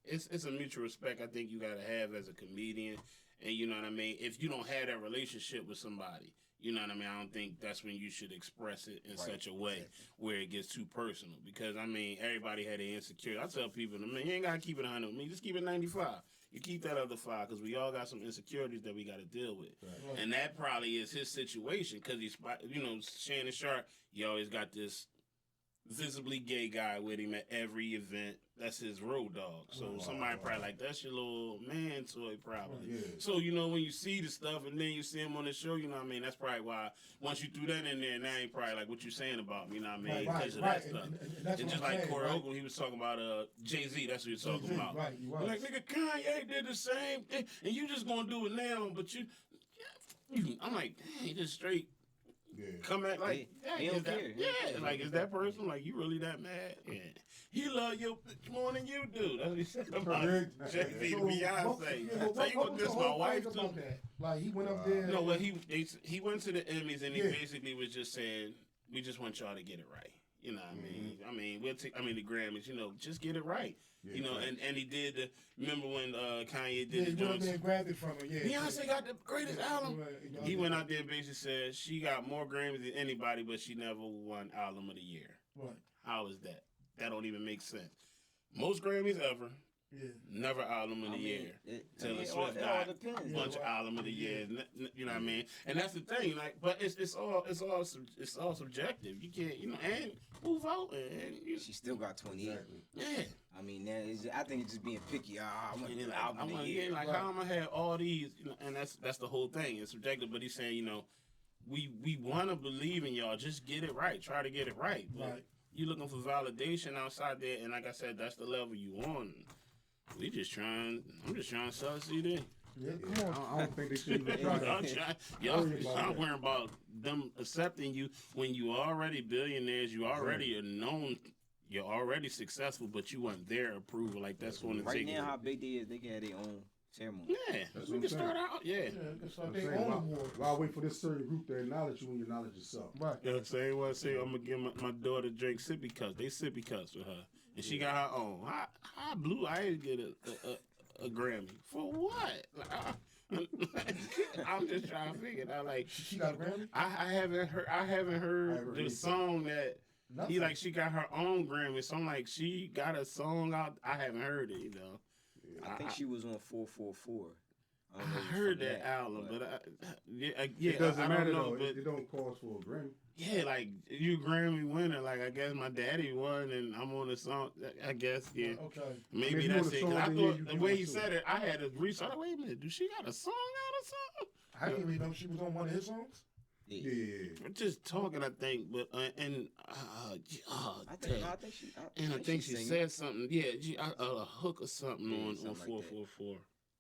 it's a mutual respect I think you gotta have as a comedian, and you know what I mean. If you don't have that relationship with somebody, you know what I mean. I don't think that's when you should express it in such a way where it gets too personal. Because I mean, everybody had an insecurity. I tell people, I mean, you ain't gotta keep it 100 with me. Just keep it 95. You keep that other 5 because we all got some insecurities that we got to deal with, and that probably is his situation because he's, Shannon Sharp. He always got this visibly gay guy with him at every event. That's his road dog. So somebody probably like, that's your little man toy probably. Yeah. So, you know, when you see the stuff and then you see him on the show, you know what I mean? That's probably why once you threw that in there, now he probably like what you saying about me, you know what I mean? Because of that stuff. And that's It's what just I'm like saying, Corey right? Oakland, he was talking about Jay-Z, that's what he was talking Jay-Z, about. right, you was. Like, nigga, Kanye did the same thing, and you just gonna do it now, but I'm like, dang, he just straight Yeah. come at like, He is don't that, care. He don't yeah, care. like, is that person, like, you really that mad? Yeah. He love you more than you do. That's what he said about Correct. Jay-Z to So, Beyonce. what Tell you what, was the this my whole wife thing too. about that? Like, he went up there. No, well, he went to the Emmys and he Yeah. basically was just saying, we just want y'all to get it right. You know what I mean? I mean, the Grammys, you know, just get it right. Yeah, you know, right. and he did remember when Kanye Yeah, did he the went up Jones. there and grabbed it from her. Yeah. Beyonce got the greatest album. Right, He went out there and basically said she got more Grammys than anybody, but she never won Album of the Year. Right. How is that? That don't even make sense. Most Grammys ever, Yeah. never Album of the Year. Taylor Swift it all got depends. bunch of Album of the Year. You know what I mean? And that's the thing. Like, but it's all subjective. You can't, you know, and move out and you, She still got 28. Exactly. yeah. I mean, I think it's just being picky. I want And the like, album I'm of the like, year. yeah, like how am I have all these? You know, and that's the whole thing. It's subjective. But he's saying, you know, we want to believe in y'all. Just get it right. Try to get it right. But Right. you looking for validation outside there, and like I said, that's the level you on. I'm just trying to sell a CD. Yeah, Yeah, come on. I don't think they should even try I'm that. trying, y'all, Worry about I'm that. worrying about them accepting you when you already billionaires. You already are known. You're already successful, but you want their approval. Like that's going to Right take. now, how big they is, they can have their own ceremony. Yeah, That's we what can I'm start saying. out. Yeah. Yeah, it's like I'm they saying, own why, award. why wait for this certain group to acknowledge you when you acknowledge yourself? Right. Yeah, same way I say I'm gonna give my daughter drink sippy cups. They sippy cups with her, and she got her own. How blue? I didn't get a Grammy for what? I'm just trying to figure it out. Like She got a Grammy? I haven't heard haven't the heard song that Nothing. he like. She got her own Grammy, so I'm like she got a song out. I haven't heard it, you know. I think she was on 444. I don't know if it's heard from that album, but yeah, It doesn't I matter don't know, though. but It don't cause for a Grammy. yeah, like you Grammy winner. Like I guess my daddy won, and I'm on the song. I guess yeah. Okay. Maybe if you that's on the it. 'Cause song, I then yeah, thought you the can way on he too. said it, I had to research. Wait a minute, do she got a song out or something? I didn't even know she was on one of his songs. Yeah, yeah. We're just talking, I think, but I think she. and I think she singing. said something. Yeah, a hook or something Yeah, on something like 444.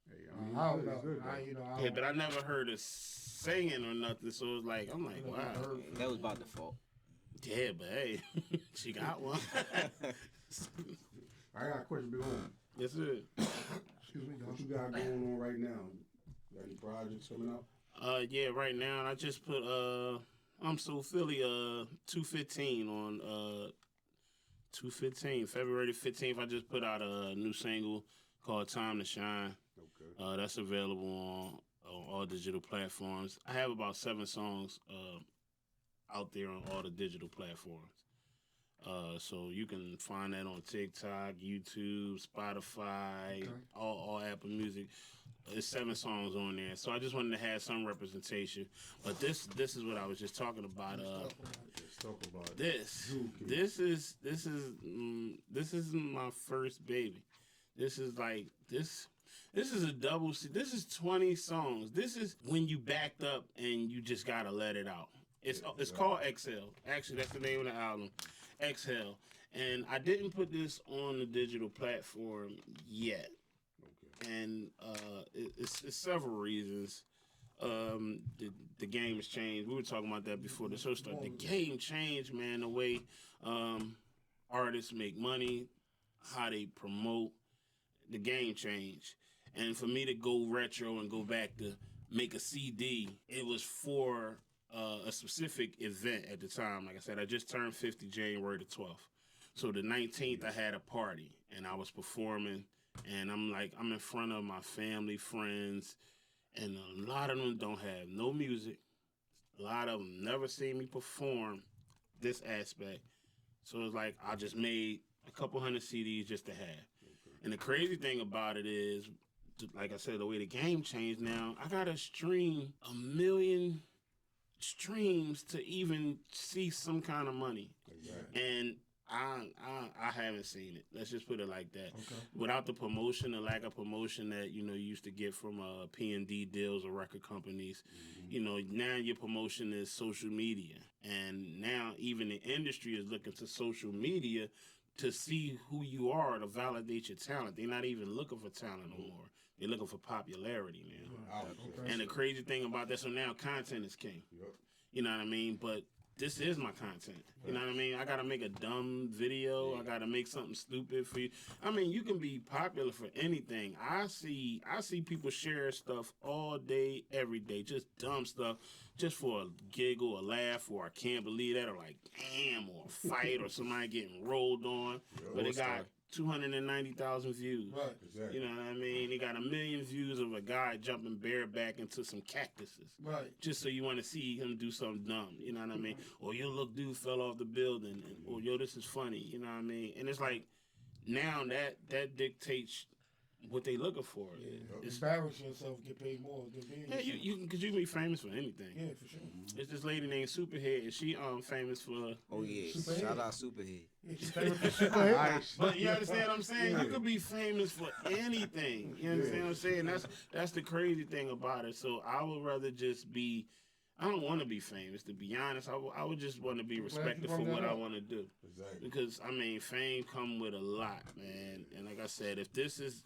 Hey, I mean, I don't it's know. good, though. I Yeah, don't but I never heard her singing or nothing. So it was like, I'm like, wow. That was by default. Yeah, but hey, she got one. I got a question, Big Homie. Yes, sir. Excuse me, What y'all. you got going on right now? Got any projects coming out? Yeah, right now I just put I'm So Philly 215 on 215 February 15th. I just put out a new single called Time to Shine. Okay. That's available on all digital platforms. I have about 7 songs out there on all the digital platforms. So you can find that on TikTok, YouTube, Spotify, Okay. all Apple Music. There's 7 songs on there. So I just wanted to have some representation. But this is what I was just talking about. Let's talk about it. This is my first baby. This is a double C. This is 20 songs. This is when you backed up and you just gotta let it out. It's called Exhale. Actually, that's the name of the album, Exhale. And I didn't put this on the digital platform yet. And it's several reasons. The game has changed. We were talking about that before the show started. The game changed, man. The way artists make money, how they promote. The game changed. And for me to go retro and go back to make a CD, it was for a specific event at the time. Like I said, I just turned 50 January the 12th. So the 19th, I had a party, and I was performing. And I'm in front of my family, friends, and a lot of them don't have no music. A lot of them never seen me perform this aspect. So it's like I just made a couple hundred CDs just to have. And the crazy thing about it is, like I said, the way the game changed now, I gotta stream 1 million streams to even see some kind of money. Exactly. And I haven't seen it. Let's just put it like that. Okay. Without the promotion, the lack of promotion that you used to get from P&D deals or record companies, now your promotion is social media, and now even the industry is looking to social media to see who you are to validate your talent. They're not even looking for talent no more. They're looking for popularity now. Okay. And the crazy thing about that, so now content is king. Yep. You know what I mean? But this is my content. You know what I mean? I gotta make a dumb video. I gotta make something stupid for you. I mean, you can be popular for anything. I see people share stuff all day, every day, just dumb stuff, just for a giggle, a laugh, or I can't believe that, or like, damn, or a fight, or somebody getting rolled on. But it got 290,000 views. Right. Exactly. You know what I mean? They got 1 million views of a guy jumping bareback into some cactuses. Right. Just so you want to see him do something dumb. You know what I mean? Or yo, look, dude fell off the building. Or yo, this is funny. You know what I mean? And it's like, now that dictates what they looking for. Yeah. Embarrass yourself, get paid more than being. Yeah, you can, cause you can be famous for anything. Yeah, for sure. It's this lady named Superhead, and she famous for. Oh yeah, Superhead. shout out Superhead. Yeah, she's famous for Superhead. But you understand what I'm saying? You could be famous for anything. You understand what I'm saying? That's the crazy thing about it. So I would rather just be. I don't want to be famous, to be honest. I would just want to be respected for what I want to do. Exactly. Because I mean, fame come with a lot, man. And like I said, if this is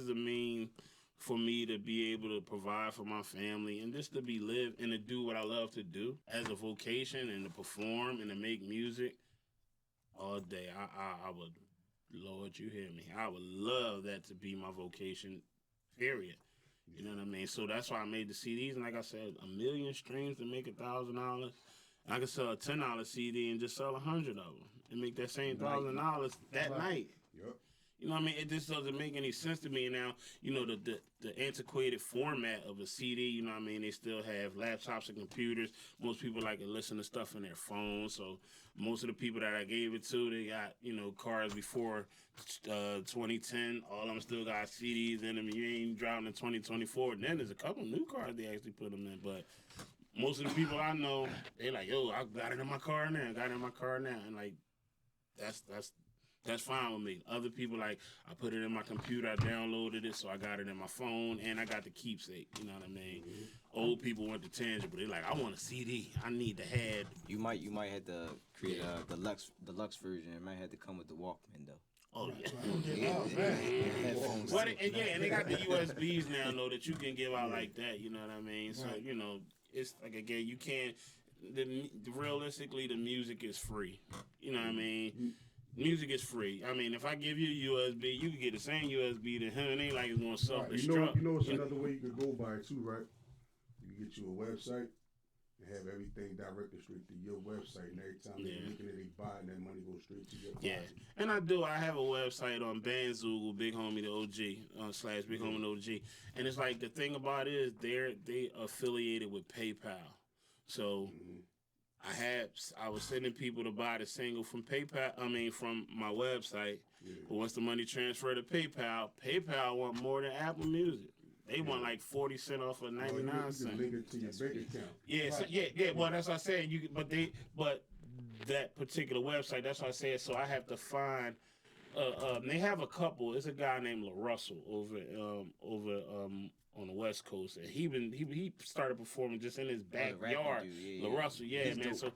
a mean for me to be able to provide for my family and just to be live and to do what I love to do as a vocation and to perform and to make music all day, I would, Lord, you hear me. I would love that to be my vocation, period. You know what I mean? So that's why I made the CDs. And like I said, 1 million streams to make $1,000. I could sell a $10 CD and just sell 100 of them and make that same $1,000 that night. Yep. You know what I mean? It just doesn't make any sense to me now. The antiquated format of a CD, you know what I mean? They still have laptops and computers. Most people like to listen to stuff in their phones. So most of the people that I gave it to, they got, cars before 2010. All of them still got CDs in them. You ain't driving in 2024. And then there's a couple new cars they actually put them in. But most of the people I know, they like, yo, I got it in my car now. And like, that's fine with me. Other people, like, I put it in my computer, I downloaded it, so I got it in my phone, and I got the keepsake. You know what I mean? Old people went to tangible. They're like, I want a CD. I need to have. You might have to create a deluxe version. It might have to come with the Walkman though. Oh, yeah. Headphones But too. and they got the USBs now, though, that you can give out like that. You know what I mean? So, it's like, again, you can't. Realistically, the music is free. You know what I mean? Music is free. I mean, if I give you a USB, you can get the same USB to him. It ain't like it's going to self-destruct. You know it's another way you could go by it too, right? You can get you a website and have everything directed straight to your website. And every time they're looking at it, they buy, and that money goes straight to your pocket. And I have a website on Bandzoogle, Big Homie the OG, / Big Homie the OG. And it's like, the thing about it is they affiliated with PayPal. So I was sending people to buy the single from from my website. Yeah. But once the money transferred to PayPal want more than Apple Music. They want like 40 cents off of 99 cents. You can link it to your bank account. Yeah, right. So, well, that's what I said. But that particular website, that's what I said. So I have to find. They have a couple. It's a guy named LaRussell over on the West Coast, and he started performing just in his backyard. LaRussell, yeah, man. So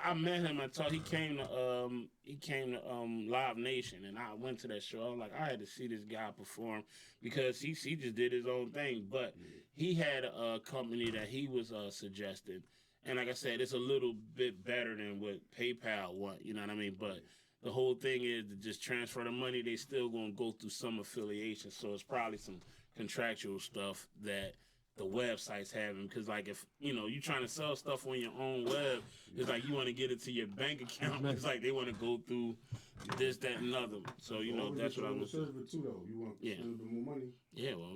I met him. He came to Live Nation, and I went to that show. I was like, I had to see this guy perform because he just did his own thing, but he had a company that he was suggesting, and like I said, it's a little bit better than what PayPal want. You know what I mean? But the whole thing is to just transfer the money. They still gonna go through some affiliation, so it's probably some contractual stuff that the website's having, because like if you're trying to sell stuff on your own web, it's like you want to get it to your bank account. It's like they want to go through this, that, and other. So that's what I'm saying. Too though, you want to spend more money. Yeah, well,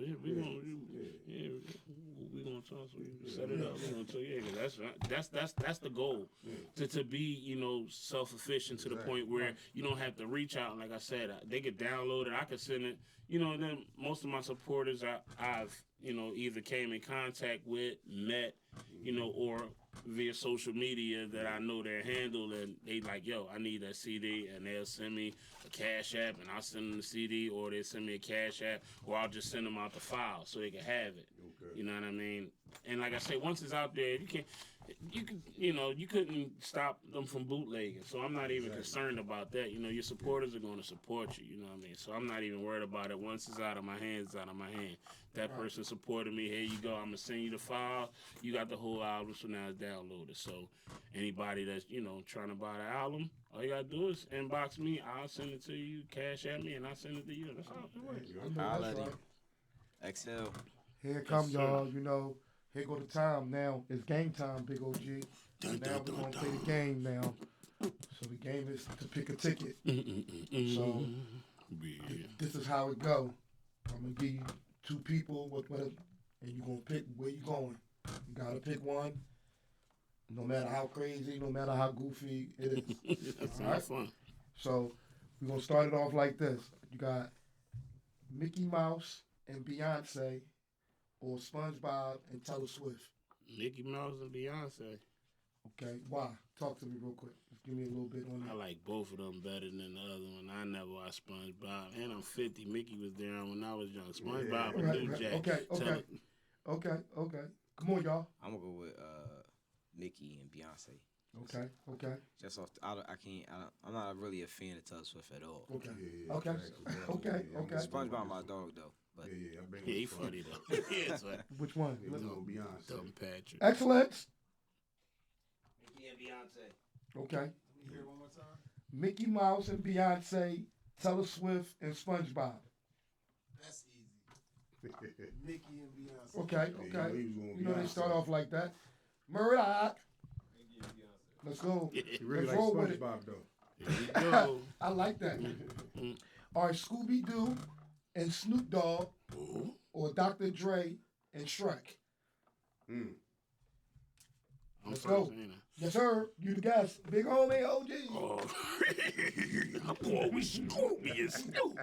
we gonna talk. So we set it up. That's the goal. To be self-efficient to the point where you don't have to reach out. Like I said, they could download it. I could send it. Then most of my supporters I've either came in contact with, met, you know, or via social media that I know their handle, and they like, yo, I need that CD, and they'll send me a Cash App, and I'll send them the CD, or they send me a Cash App, or I'll just send them out the file so they can have it. Okay. You know what I mean? And like I say, once it's out there, you couldn't stop them from bootlegging. So I'm not even concerned about that. You know, your supporters are going to support you. You know what I mean? So I'm not even worried about it. Once it's out of my hands, it's out of my hand. That person supported me. Here you go. I'm gonna send you the file. You got the whole album, so now it's downloaded. So anybody that's trying to buy the album, all you gotta do is inbox me. I'll send it to you. Cash at me, and I'll send it to you. That's all it works. I know Holla that's at right. Excel. Here come sir. y'all, here go the time now. It's game time, Big OG. And now we're gonna play the game now. So the game is to pick a ticket. So this is how it go. I'm gonna give you two people and you're gonna pick where you going. You gotta pick one. No matter how crazy, no matter how goofy it is. That's All right? fun. So we're gonna start it off like this. You got Mickey Mouse and Beyonce, or SpongeBob and Taylor Swift. Mickey Mouse and Beyonce. Okay, why? Talk to me real quick. Just give me a little bit on I that. like both of them better than the other one. I never watched SpongeBob, and I'm 50. Mickey was there when I was young. SpongeBob and New Jack. Okay. Come on, y'all. I'm gonna go with Nicki and Beyonce. Okay. Just off, I'm not really a fan of Taylor Swift at all. Okay. Yeah, Okay. facts. Okay. SpongeBob my dog though, but Yeah, I been Yeah, he with funny though. Yeah, so Which one? Yeah, you know, Beyonce. dumb Patrick. Excellence. Nicki and Beyonce. Okay. Hear it one more time? Mickey Mouse and Beyonce, Taylor Swift and SpongeBob. That's easy. Nicki and Beyonce. Okay. Yeah, he was going You know they Beyonce. start off like that. Murdoch. Let's go. He really Let's like roll with it. SpongeBob though. Here we go. I like that. All right, Scooby Doo and Snoop Dogg, or Dr. Dre and Shrek. Mm. I'm Let's first, go. ain't I? Yes, sir. You the guys. Big homie, OG. Oh, I'm going with Scooby and Snoop.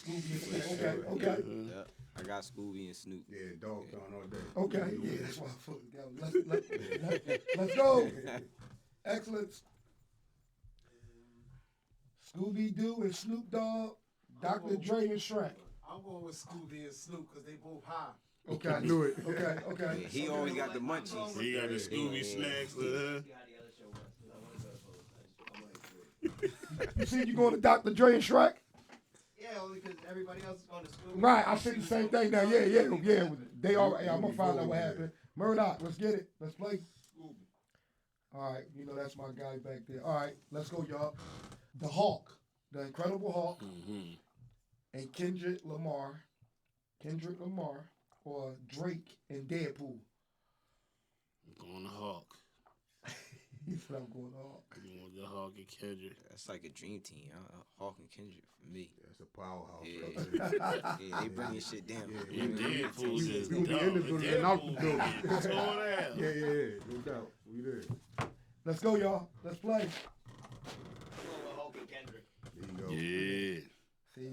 Scooby. Okay. Yeah, I got Scooby and Snoop. Yeah, dog pound all day. Okay. Yeah, that's why I put it down. Let's go. Excellence. Scooby Doo and Snoop Dogg, Dr. Dre and Shrek. I'm going with Scooby and Snoop because they both high. Okay. I knew it. Okay. Yeah, he always got the munchies. He got the Scooby snacks. You see, you going to Dr. Dre and Shrek? Yeah, only because everybody else is going to school. Right. I said the same thing now. Yeah. They all. Hey, I'm gonna find out what happened. Murdoch, let's get it. Let's play. All right. You know that's my guy back there. All right. Let's go, y'all. The Hulk, the Incredible Hulk, and Kendrick Lamar, or Drake and Deadpool. I'm going to Hawk. He said I'm going Hulk. I'm going with the Hawk and Kendrick. That's like a dream team. Hawk and Kendrick for me. That's a powerhouse. Yeah. Right there. Yeah, they bringing shit down. Yeah, And Deadpool just We dumb. gonna be in the building and out the Deadpool building. gets torn out. Yeah, no doubt. We there. Let's go, y'all. Let's play. There you go. Yeah. See,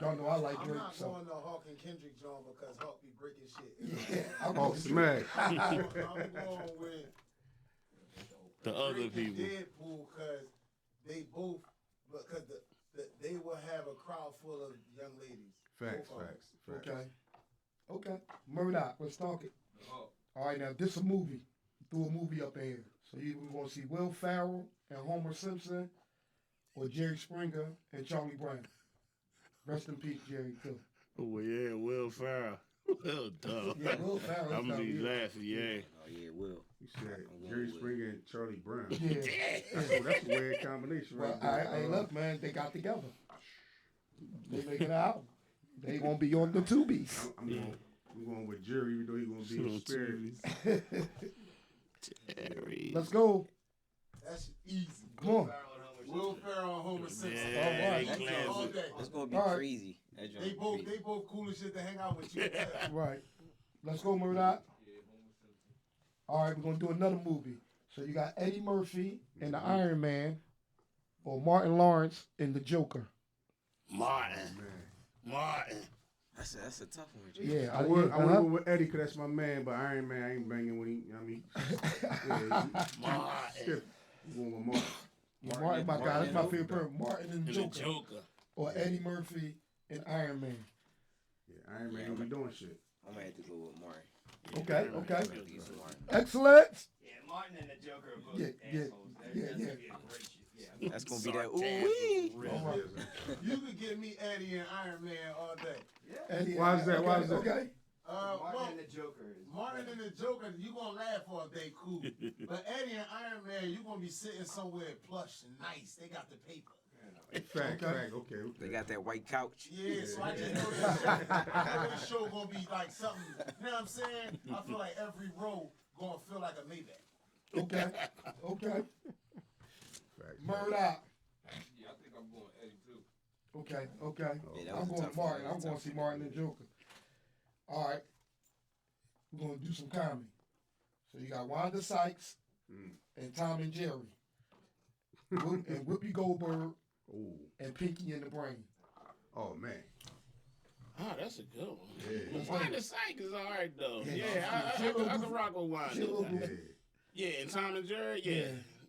y'all know I like I'm Drake, not so going to Hawk and Kendrick John because Hawk be breaking shit. yeah, I'm Oh, going smash. I'm going with The other Drake and people. Deadpool because they will have a crowd full of young ladies. Facts, Both of 'em. facts. Okay. Murdoch, let's talk it. All right, now this is a movie. Threw a movie up in here. So you we're gonna see Will Ferrell and Homer Simpson, or Jerry Springer and Charlie Brown. Rest in peace, Jerry too. Oh, yeah, Will Ferrell. Well done. Yeah, Will Ferrell. I'm going to be laughing, yeah. Oh yeah, Will. You said Jerry Springer and Charlie Brown. Yeah. Oh, that's a weird combination, Well, right there. hey, look, man, they got together. They making it out. They gonna be on the tubies. I'm going with Jerry, even though he's gonna be in spirit. Terry. Let's go. That's easy. Come on. Will Ferrell and Homer Simpson. Yeah, All right. That's classic. all day. It's gonna be All right. crazy. That joint They be both crazy. cool as shit to hang out with you. Right. Let's go, Murdoch. All right, we're gonna do another movie. So you got Eddie Murphy in the Iron Man, or Martin Lawrence in the Joker. Martin. Man. Martin. That's a tough one, Jay. Yeah, I would go with Eddie because that's my man, but Iron Man, I ain't banging with him. You know what I mean? Martin. Going with Martin. Martin, my guy, that's my Martin favorite person. Martin and And the Joker. Joker. Or Eddie Murphy and Iron Man. Yeah, Iron Man don't be doing shit. I might have to go with Martin. Okay, Yeah, okay. Martin. Use Martin. Excellent. Yeah, Martin and the Joker are both Yeah, yeah, assholes. yeah, That's yeah. gonna be a great shit. Yeah. That's gonna be that. Sarcasm. Ooh-wee. All right. You could give me Eddie and Iron Man all day. Eddie, Why is that? Okay, Why is that? Okay. Martin and the Joker is Martin and the Joker, you gonna laugh all day, cool. But Eddie and Iron Man, you gonna be sitting somewhere plush and nice. They got the paper. Fact. Okay. They got that white couch. Yeah, so I just know this show gonna be like something. You know what I'm saying? I feel like every row gonna feel like a Maybach. Okay. Okay. Fact. Murdoch. Yeah, I think I'm going Eddie too. Okay. Yeah, that was I'm a going tough one. Martin. I'm going to see Martin and Joker. All right. We're going to do some comedy. So you got Wanda Sykes and Tom and Jerry. And Whoopi Goldberg Oh, and Pinky and the Brain. oh man. Oh, that's a good one. Yeah. Wanda Sykes is all right, though. Yeah. Yeah, I can rock with She a little Wanda. goofy. Yeah. Yeah, and Tom and Jerry,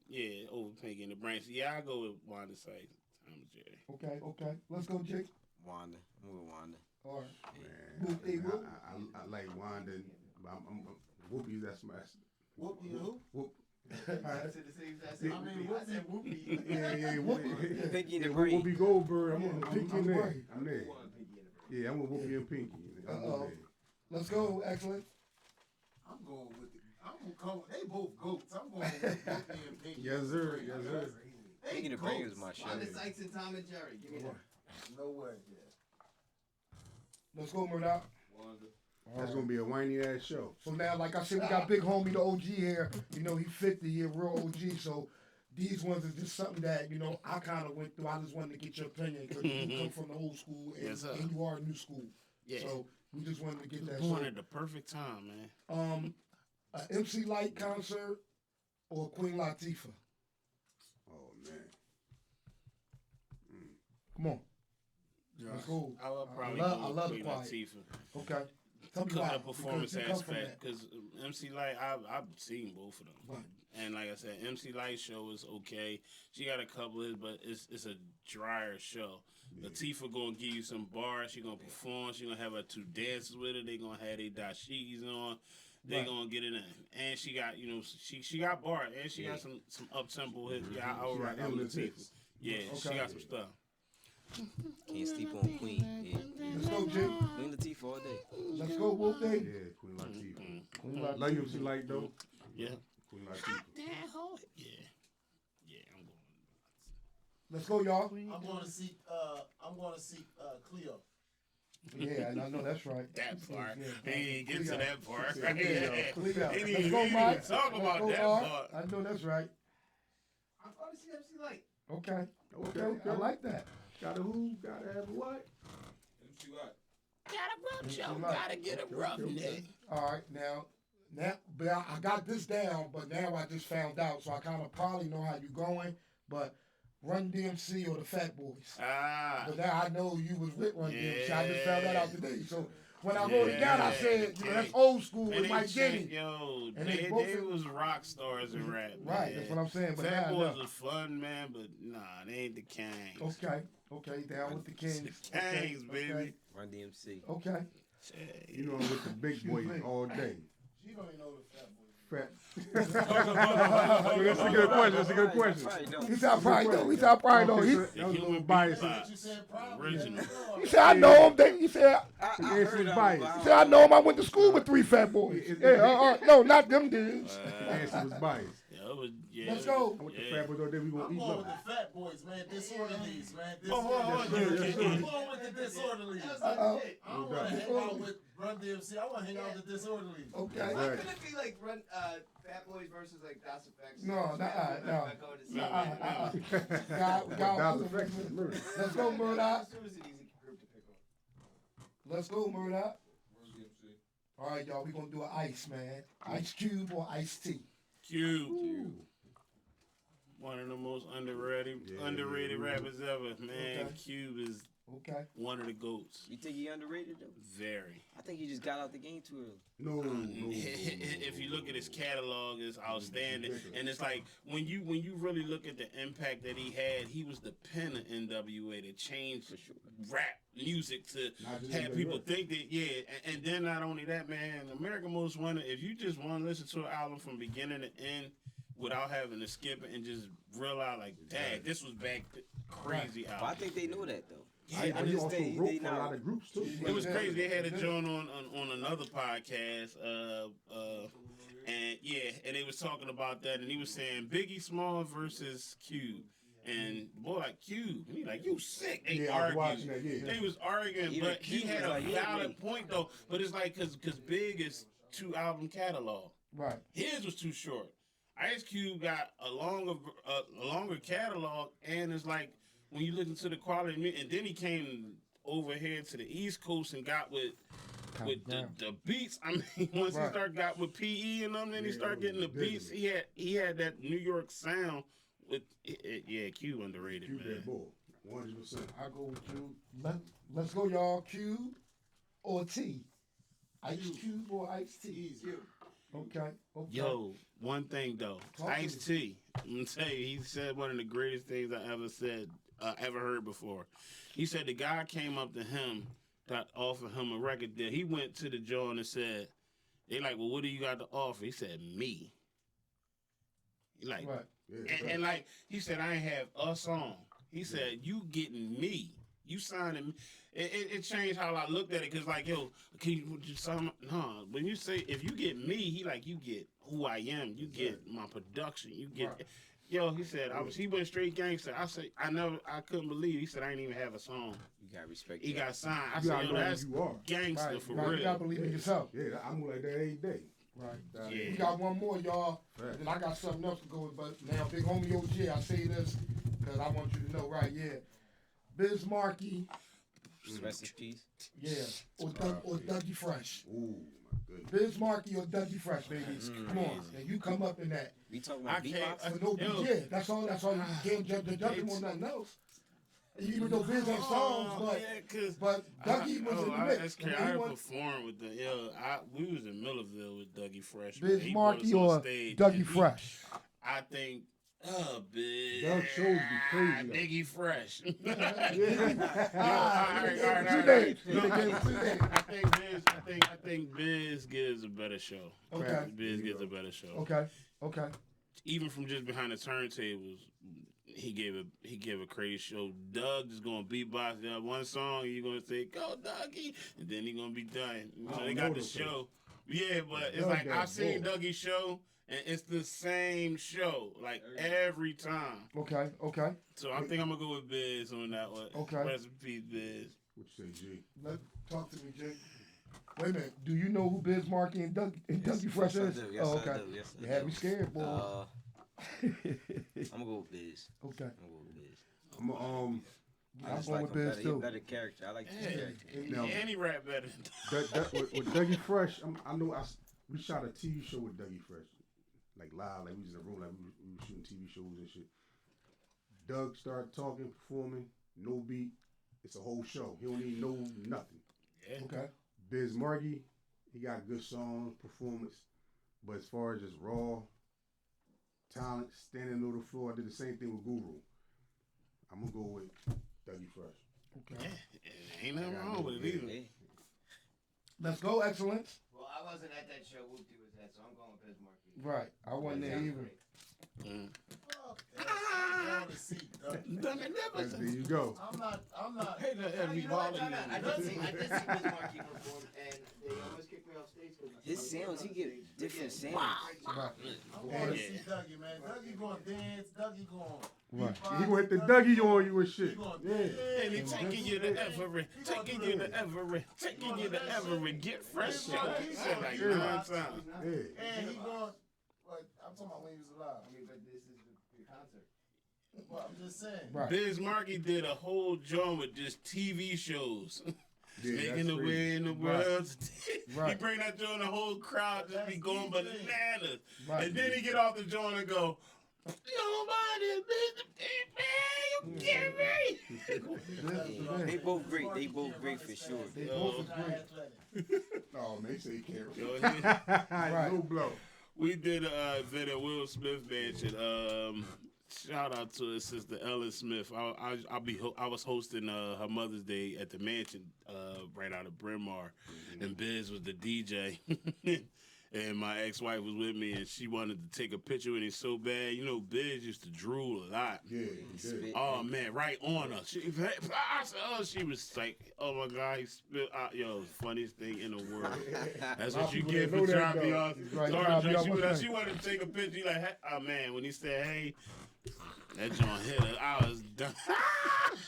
yeah, over Pinky and the Brain. Yeah, I go with Wanda Sykes, Tom and Jerry. Okay. Let's go, Jake. Wanda. I'm with Wanda. All right. Man, Hey, Whoop. I like Wanda. I'm Whoopi. That's my. Whoopie who? Whoop. All right. I said the same thing. I mean, I said Whoopi. Yeah. Whoopi. Pinky and the Yeah, Brain. Whoopi Goldberg. I'm on Pinky I'm and there. Brain. I'm there. Yeah, I'm with Whoopi and Pinky. I'm Uh-oh. there. Let's go, Excellent. I'm going with it. I'm going. They both goats. I'm going with Whoopi and Pinky. Yes, sir. Yes, sir. They Pinky and the Brain goats. is my show. Wanda Sykes and Tom and Jerry. Give me that. No way. Yeah. Let's go, Murdoch. Wanda. That's gonna be a whiny ass show. So now, like I said, we got Big Homie, the OG here. You know, he 50, he a real OG. So these ones is just something that, you know, I kind of went through. I just wanted to get your opinion because you come from the old school and, Yes, sir. and you are new school. Yeah. So we just wanted to get that. Born So, at the perfect time, man. a MC Light concert or Queen Latifah? Oh man. Come on. Let's go. I would probably I go love with the Queen quiet. Latifah. Okay. Tell me Because why. of the performance Because you come from aspect. that. Because MC Light, I've seen both of them. Right. And like I said, MC Light show is okay. She got a couple of, but it's a drier show. Latifah gonna give you some bars. She gonna perform. She gonna have her two dances with her. They gonna have their dashikis on. They Right. gonna get it in. And she got, you know, she got bars and she got some up tempo hits. Yeah, I would She rock got out with endless Latifah. hits. Yeah, she Okay. got some stuff. Can't sleep on Queen. Yeah. Let's go, Jay. Queen Latifah all day. Let's go, Wolf Day. Yeah, Queen Latifah. Queen Latifah. Love you, MC Light though. Yeah. Queen Latifah. That hoe. Yeah. Yeah, I'm going. Let's go, y'all. I'm going to see. I'm going to see Cleo. Yeah, and I know that's right. That part. Yeah, He ain't get to Cleo. that part. Cleo. Yeah. He Let's didn't go, even Mike. talk Let's about go, that Art. part. I know that's right. I'm going to see MC Light. Okay. Okay. I like that. Gotta who? Gotta have what? MC Light. Gotta rub MC Joe. Light. Gotta get it rubbed. Okay. All right, now, but I got this down, but now I just found out, so I kind of probably know how you're going. But Run DMC or the Fat Boys. Ah. But now I know you was with Run DMC. I just found that out today. So when I wrote it Yeah. down, I said, you know, that's old school with And Mike they Denny. yo, And they they both- was rock stars in rap. Right, man. that's what I'm saying. But Fat now I Boys know. was fun, man, but nah, they ain't the Kings. Okay, down with the Kings. The Kings, baby. Run DMC. Okay. You know I'm with the big boys all day. She don't even know the Fat Boy. Fat. That's a good question. That's a good question. Probably don't. He said I probably know. He said I probably know. Okay, He, so that was a little biased. Bebop. You said probably. Original. he said I know him. He said I Answer heard was of it, biased. but I he said I know him. I went to school with 3 Fat Boys. Is- Yeah, no, not them dudes. Answer was biased. Yeah, it was, yeah. Let's go. I went to Fat Boys all day. We gonna I'm eat going love. with the Fat Boys, man. Disorderlies, man. Oh, hold on, Disorderlies. you I'm can't- going with the Disorderlies. Uh-oh. I don't want to hang out with Run DMC. I want to hang out with the Disorderlies. Okay. Right. Why couldn't it be like Fat Boys versus like Das Effects? No, no. God, God, That's effective. Murder. let's go, Murdoch. It was an easy group to pick on. Let's go, Murdoch. Run DMC. All right, y'all. We gonna do an ice, man. Ice Cube or Ice Tea. Cute. One of the most underrated Yeah. rappers ever, man. Okay. Cube is Okay. one of the goats. You think he underrated though? Very. I think he just got out the game too early. No. If you look at his catalog, it's outstanding, and it's like when you really look at the impact that he had, he was the pen of NWA that changed rap music to Not just have NWA. people think that and then not only that, man, American Most Wanted. If you just want to listen to an album from beginning to end without having to skip it and just realize like, dang, this was back crazy But I album. think they know that though. Yeah, But he also wrote for a lot of groups too. It was crazy. They had a joint on another podcast, and they was talking about that, and he was saying Biggie Small versus Cube, and boy, like Cube, he like you sick. They Yeah, I was watching arguing. that, yeah. They was arguing, Even but he Cube had was a like, yeah, valid man. point though. But it's like because Big is 2 album catalog. Right. His was too short. Ice Cube got a longer catalog, and it's like when you listen to the quality, and then he came over here to the East Coast and got with the beats. I mean, once he got with PE and them, then he started getting the beats. He had that New York sound. With Cube underrated, Cube man. that bull, 100%. I go with you. Let's go, y'all. Cube or T? Ice Cube or Ice T? Okay. Yo, one thing though, Talk to Ice T. I'm gonna tell you, he said one of the greatest things I ever heard before. He said the guy came up to him that offered him a record deal. He went to the joint and said, "They like, well, what do you got to offer?" He said, "Me." He like, Right. Yeah, and like he said, I ain't have a song. He said, "You getting me? You signing me?" It changed how I looked at it because like, yo, can you just sign? No, when you say if you get me, he like you get who I am. You get my production. You get. Right. Yo, he said he went straight gangster. I said I couldn't believe. He said I didn't even have a song. You gotta respect. He that. got signed. I You said, gotta yo, know who that's you are. gangster Right. for Right. real. You gotta believe in yourself. Yeah, I'm like that every day. Right. Yeah. We got one more, y'all. Right. And then I got something else to go with. But now, big homie OG, I say this because I want you to know, right? Yeah. Biz Markie, Rest in peace. yeah, or Dougie Fresh. Ooh, my goodness. Biz Markie or Dougie Fresh, baby. Come on, and you come up in that. We talking I about can't- beatbox. For no Yo. yeah, that's all. You can't judge the judgment on nothing else. Even though Biz had songs, but Dougie was in the mix. That's And crazy. I he was- performed with the we was in Millerville with Dougie Fresh. Biz He Markie brought us on or stage, Dougie and he- Fresh. I think, Biz. Doug shows be crazy, though. Diggy Fresh. I think Biz gives a better show. Okay. Biz gives a better show. Okay. Even from just behind the turntables, he gave a crazy show. Doug is gonna beatbox that one song. You're gonna say "Go Dougie," and then he gonna be done. You know, they got the show. Yeah, but it's Doug like got I've seen bull. Dougie's show, and it's the same show like every time. Okay. So I think I'm gonna go with Biz on that one. Okay. Rest in peace, Biz. What you say, G? Talk to me, Jake. Wait a minute. Do you know who Biz Markie and Dougie Fresh Yes, I is? do. Yes, Oh, I okay. do. Yes, I You had do. me scared, boy. I'm gonna go with Biz. Okay. I'm gonna go with Biz. I'm I I'm just going like with him Biz better. too. He better character. I like his Yeah. character. Now- And he rap better. with Dougie Fresh. We shot a TV show with Dougie Fresh, like live, like we was in a room, like we were shooting TV shows and shit. Doug started talking, performing, no beat. It's a whole show. He don't even know nothing. Yeah. Okay. Biz Markie, he got good songs, performance, but as far as just raw talent, standing on the floor, I did the same thing with Guru. I'm gonna go with Dougie Fresh. Okay. Ain't nothing wrong with it either. Hey, Let's go, Excellence. Well, I wasn't at that show. Whoopty was at, so I'm going with Biz Markie. Right. I wasn't there either. Mm. Fuck that. I'm going to see Dougie. There you go. I'm not. Hey, look, every You know what? ball No, in no, there. I did see Biz Markie perform, and they almost kicked me off stage. his sounds, he get different sounds. Right. I'm going to see Dougie, man. Dougie going to dance. Dougie going Right. He gonna hit the Dougie on you and He shit. going to Yeah. And he taking you to Everett, taking you to Everett, taking you to Everett. Get fresh. Yo. He said like 9 times. Yeah. And he going, like, I'm talking about when he was alive. I mean, but this is the concert. Well, I'm just saying. Right. Biz Markie did a whole joint with just TV shows. Yeah, Making that's the way crazy. in the Right. world. He Right. bring that joint, the whole crowd just be going bananas. Right. And then he get off the joint and go, Nobody beat the man. You get me? They both great. They both great for sure. They both is great. Oh man, he said he can't. Yo, he- Right. No blow. We did a event at Will Smith Mansion. Shout out to his sister Ellen Smith. I was hosting her Mother's Day at the mansion right out of Bryn Mawr, and Biz was the DJ. And my ex-wife was with me, and she wanted to take a picture with him so bad. You know, Biz used to drool a lot. Yeah, he did. Oh man, right on her. She was like, "Oh my God, he spit out." Yo, funniest thing in the world. That's A lot what you of people get didn't for know that, trying to be though. on. Right, Star trying to be Trek. on She my was- thing. She wanted to take a picture. Like, hey, oh man, when he said, "Hey," that joint hit her. I was done.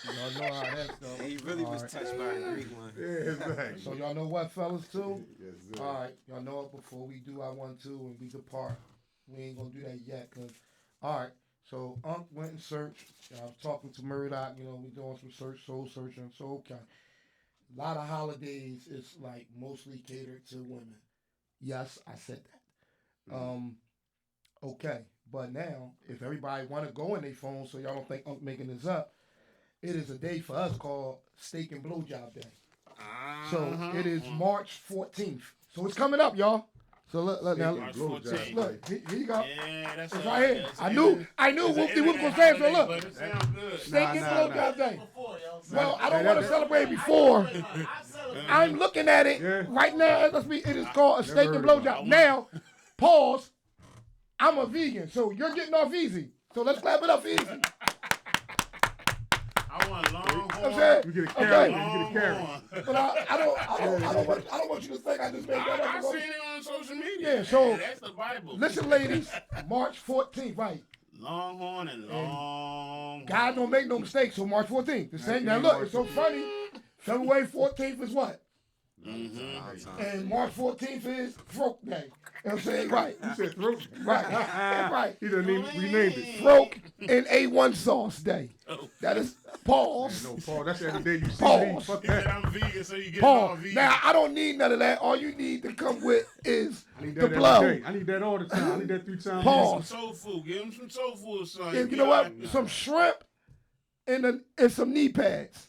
Y'all know how that's go. And he really was Alright. touched by a Greek one. Yeah, exactly. So y'all know what, fellas, too? Yes, sir. All right, y'all know it before we do our 1-2 and we depart. We ain't gonna do that yet, cause all right. So Unc went and searched. I was talking to Murdoch. You know, we doing some soul searching. So okay, a lot of holidays is like mostly catered to women. Yes, I said that. Okay, but now if everybody want to go in their phone, so y'all don't think Unc making this up, it is a day for us called Steak and Blowjob Day. So it is March 14th. So it's coming up, y'all. So look now. March 14th. Look, here you go. Yeah, that's It's right here. I knew It's Whoop an was gonna say it. So internet look, holiday, but it sounds good. Steak and Nah. Blowjob Day. Before, yo. Well, I don't want to celebrate before. I'm looking at it Yeah. right now. It is called a steak and heard about blowjob. it. Now, pause. I'm a vegan, so you're getting off easy. So let's clap it up for easy. I want I'm Longhorn. saying, You get a carrot. okay. You get a carrot. Longhorn. But I don't want you to think I just made that I up. seen it on social media. Yeah, so- That's the Bible. Listen, ladies, March 14th, right? Longhorn and Longhorn. God don't make no mistakes, so March 14th. The same. Now look, it's so funny. February 14th is what? And March 14th is Throat Day. You know what I'm saying? Right. You said throat. Right. Right. He done renamed it. Throat and A1 Sauce Day. Oh. That is pause. No, Paul, that's every day you see Pause. me. Fuck He said that. I'm vegan, so you get all Pause. vegan. Now I don't need none of that. All you need to come with is I need the that every blow. day. I need that all the time. I need that 3 times. a Pause. Some tofu. Give him some tofu or something. And you know what? Some shrimp and some knee pads.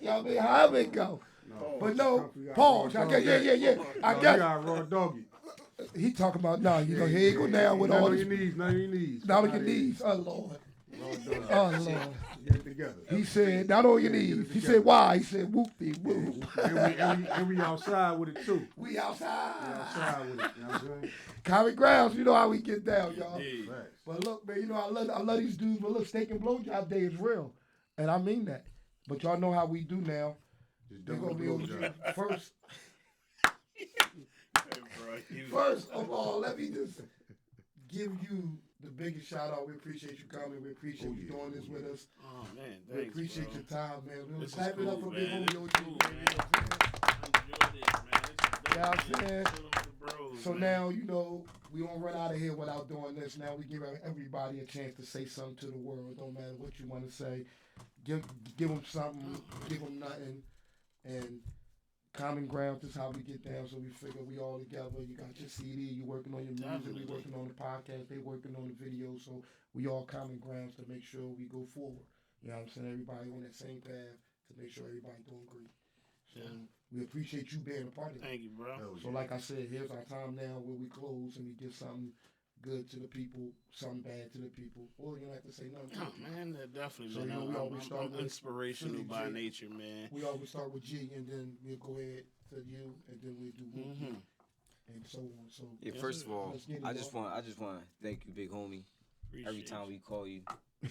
Y'all mean however it go. But no, pause. I guess, yeah. I You guess got raw doggy. he talking about no. You know, here you go now with None all on this. your knees. None on your knees. Not on Fuck your outta here. knees. Oh Lord. Raw doggy. Oh Lord. Get it together. He said, not on your knees. He said, why? He said, whoop-dee whoop. And we outside with it too. We outside. Outside with it. You know what I'm saying? Common grounds, you know how we get down, y'all. Yeah. Facts. But look, man, you know, I love these dudes, but look, Steak and Blowjob Day is real. And I mean that. But y'all know how we do now. Just They double gonna the be blowjob. on first. Hey, bro, you- First of all, let me just give you the biggest shout out. We appreciate you coming. We appreciate you doing this with us. Oh man, We thanks, appreciate bro. your time, man. We'll This is clap it up cool, for Big man. Homie This is OG. cool, man. You know what I'm saying? I enjoy this, man. This is dope. Yeah, I'm saying. Chilling with the bros, So man. now, you know, we don't run out of here without doing this. Now we give everybody a chance to say something to the world. Don't matter what you want to say. Give them something. Give them nothing. And common ground is how we get down. So we figure we all together. You got your CD. You working on your music. Definitely. We working on the podcast. They working on the video. So we all common grounds to make sure we go forward. You know what I'm saying? Everybody on that same path to make sure everybody doing great. So Yeah. we appreciate you being a part of it. Thank you, bro. Hell So yeah. like I said, here's our time now where we close and we give something good to the people, something bad to the people. Or you don't have to say nothing. Oh, man, that definitely. So, man, you know, we always start I'm with inspirational Philly by J. nature, man. We always start with G and then we'll go ahead to you and then we'll do whoop Mhm. and so on. So Yeah, Yes, first sir. of all, Let's get it, I just bro. want to thank you, big homie. Every Appreciate time we call you,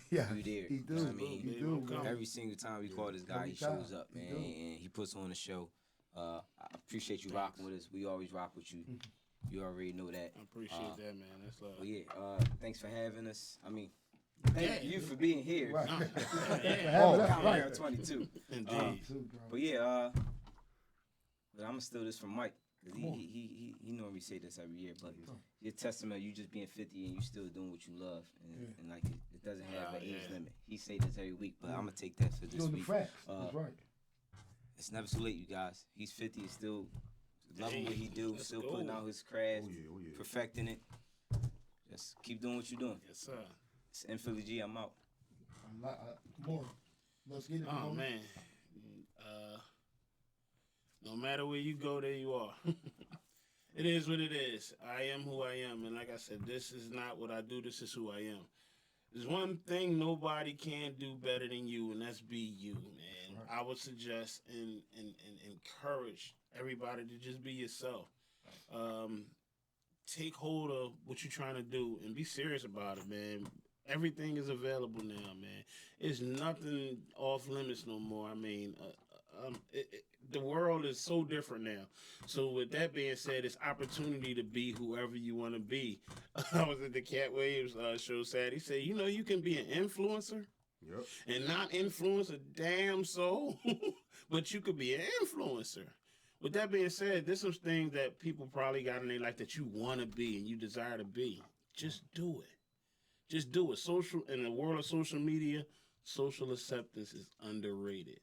yeah, you there. he You do. know what I mean? He Baby, do. I'm coming. Man. Every single time we call this guy, Every he shows time. up, He man, do. and he puts on the show. I appreciate you rocking with us. We always rock with you. You already know that. I appreciate that, man. That's love. But yeah, thanks for having us. I mean, thank you for being here. Right. Yeah. Oh, Common right. Ground 22. Indeed. Too, bro. But yeah, but I'm gonna steal this from Mike. 'Cause Come on. he normally say this every year, but your testament, you just being 50 and you still doing what you love, and like it doesn't have an age yeah. limit. He say this every week, but I'm gonna take that for this Doing the week. facts. That's right. It's never too late, you guys. He's 50 and still loving what he do, let's still go. putting out his craft, Oh yeah. perfecting it. Just keep doing what you're doing. Yes, sir. It's in Philly G. I'm out. More. Let's get it. Oh homie. man. No matter where you go, there you are. It is what it is. I am who I am, and like I said, this is not what I do. This is who I am. There's one thing nobody can do better than you, and that's be you, man. I would suggest and encourage everybody to just be yourself. Take hold of what you're trying to do and be serious about it, man. Everything is available now, man. It's nothing off limits no more. I mean, the world is so different now. So with that being said, it's opportunity to be whoever you want to be. I was at the Cat Williams show Saturday. He said, you can be an influencer Yep. and not influence a damn soul, but you could be an influencer. With that being said, there's some things that people probably got in their life that you want to be and you desire to be. Just do it. Just do it. In the world of social media, social acceptance is underrated.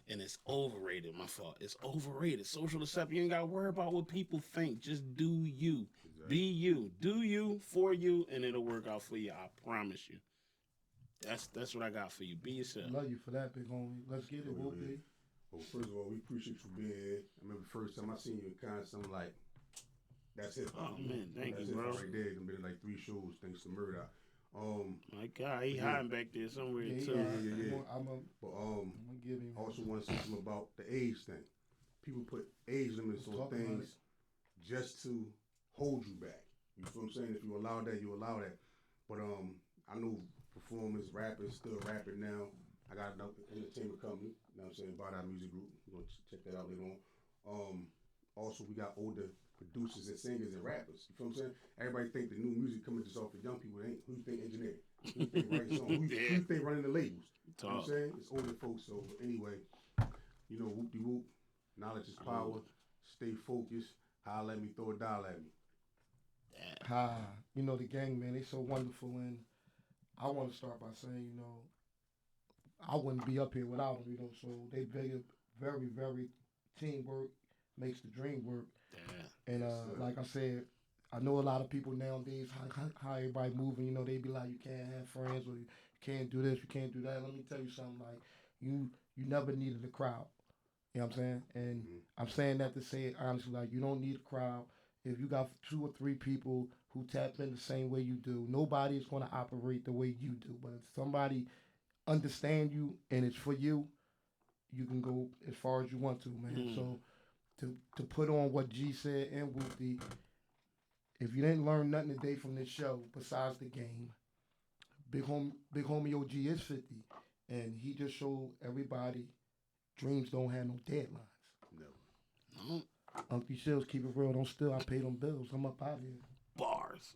And it's overrated, my fault. It's overrated. Social acceptance, you ain't got to worry about what people think. Just do you. Exactly. Be you. Do you for you, and it'll work out for you. I promise you. That's what I got for you. Be yourself. Love you for that, big homie. Let's get it, Whoop D. Well, first of all, we appreciate you being here. I remember the first time I seen you in concert, I'm like, that's it. Oh, man, thank you, bro. That's it right there. There's been like 3 shows thanks to Murdoch. My God, he hiding back there somewhere too. Yeah. I'm gonna give him. Also want to say something about the age thing. People put age limits on things just to hold you back. You feel what I'm saying? If you allow that, you allow that. But I know performers, rappers, still rapping now. I got an entertainment company, you know what I'm saying, Bad Eye Music Group. We're going to check that out later on. Also, we got older producers and singers and rappers. You feel what I'm saying? Everybody think the new music coming just off the young people. It ain't. Who you think engineering? Who you think writing songs? Who you think running the labels? You know what I'm saying? It's older folks. So anyway, whoop-de-whoop. Knowledge is power. Stay focused. Holler at me, throw a dollar at me. The gang, man, they so wonderful. And I want to start by saying, I wouldn't be up here without them, so they very, very, very teamwork makes the dream work. Yeah. And like I said, I know a lot of people nowadays, how everybody moving, they be like, you can't have friends, or you can't do this, you can't do that. Let me tell you something, like, you never needed a crowd. You know what I'm saying? And I'm saying that to say it honestly, like, you don't need a crowd. If you got 2 or 3 people who tap in the same way you do, nobody is going to operate the way you do. But if somebody understand you and it's for you, you can go as far as you want to, man. So to put on what G said and Whoop D, if you didn't learn nothing today from this show besides the game, Big Homie OG is 50, and he just showed everybody dreams don't have no deadlines. No. Uncle Shills, keep it real, don't steal. I pay them bills. I'm up out of here. Bars.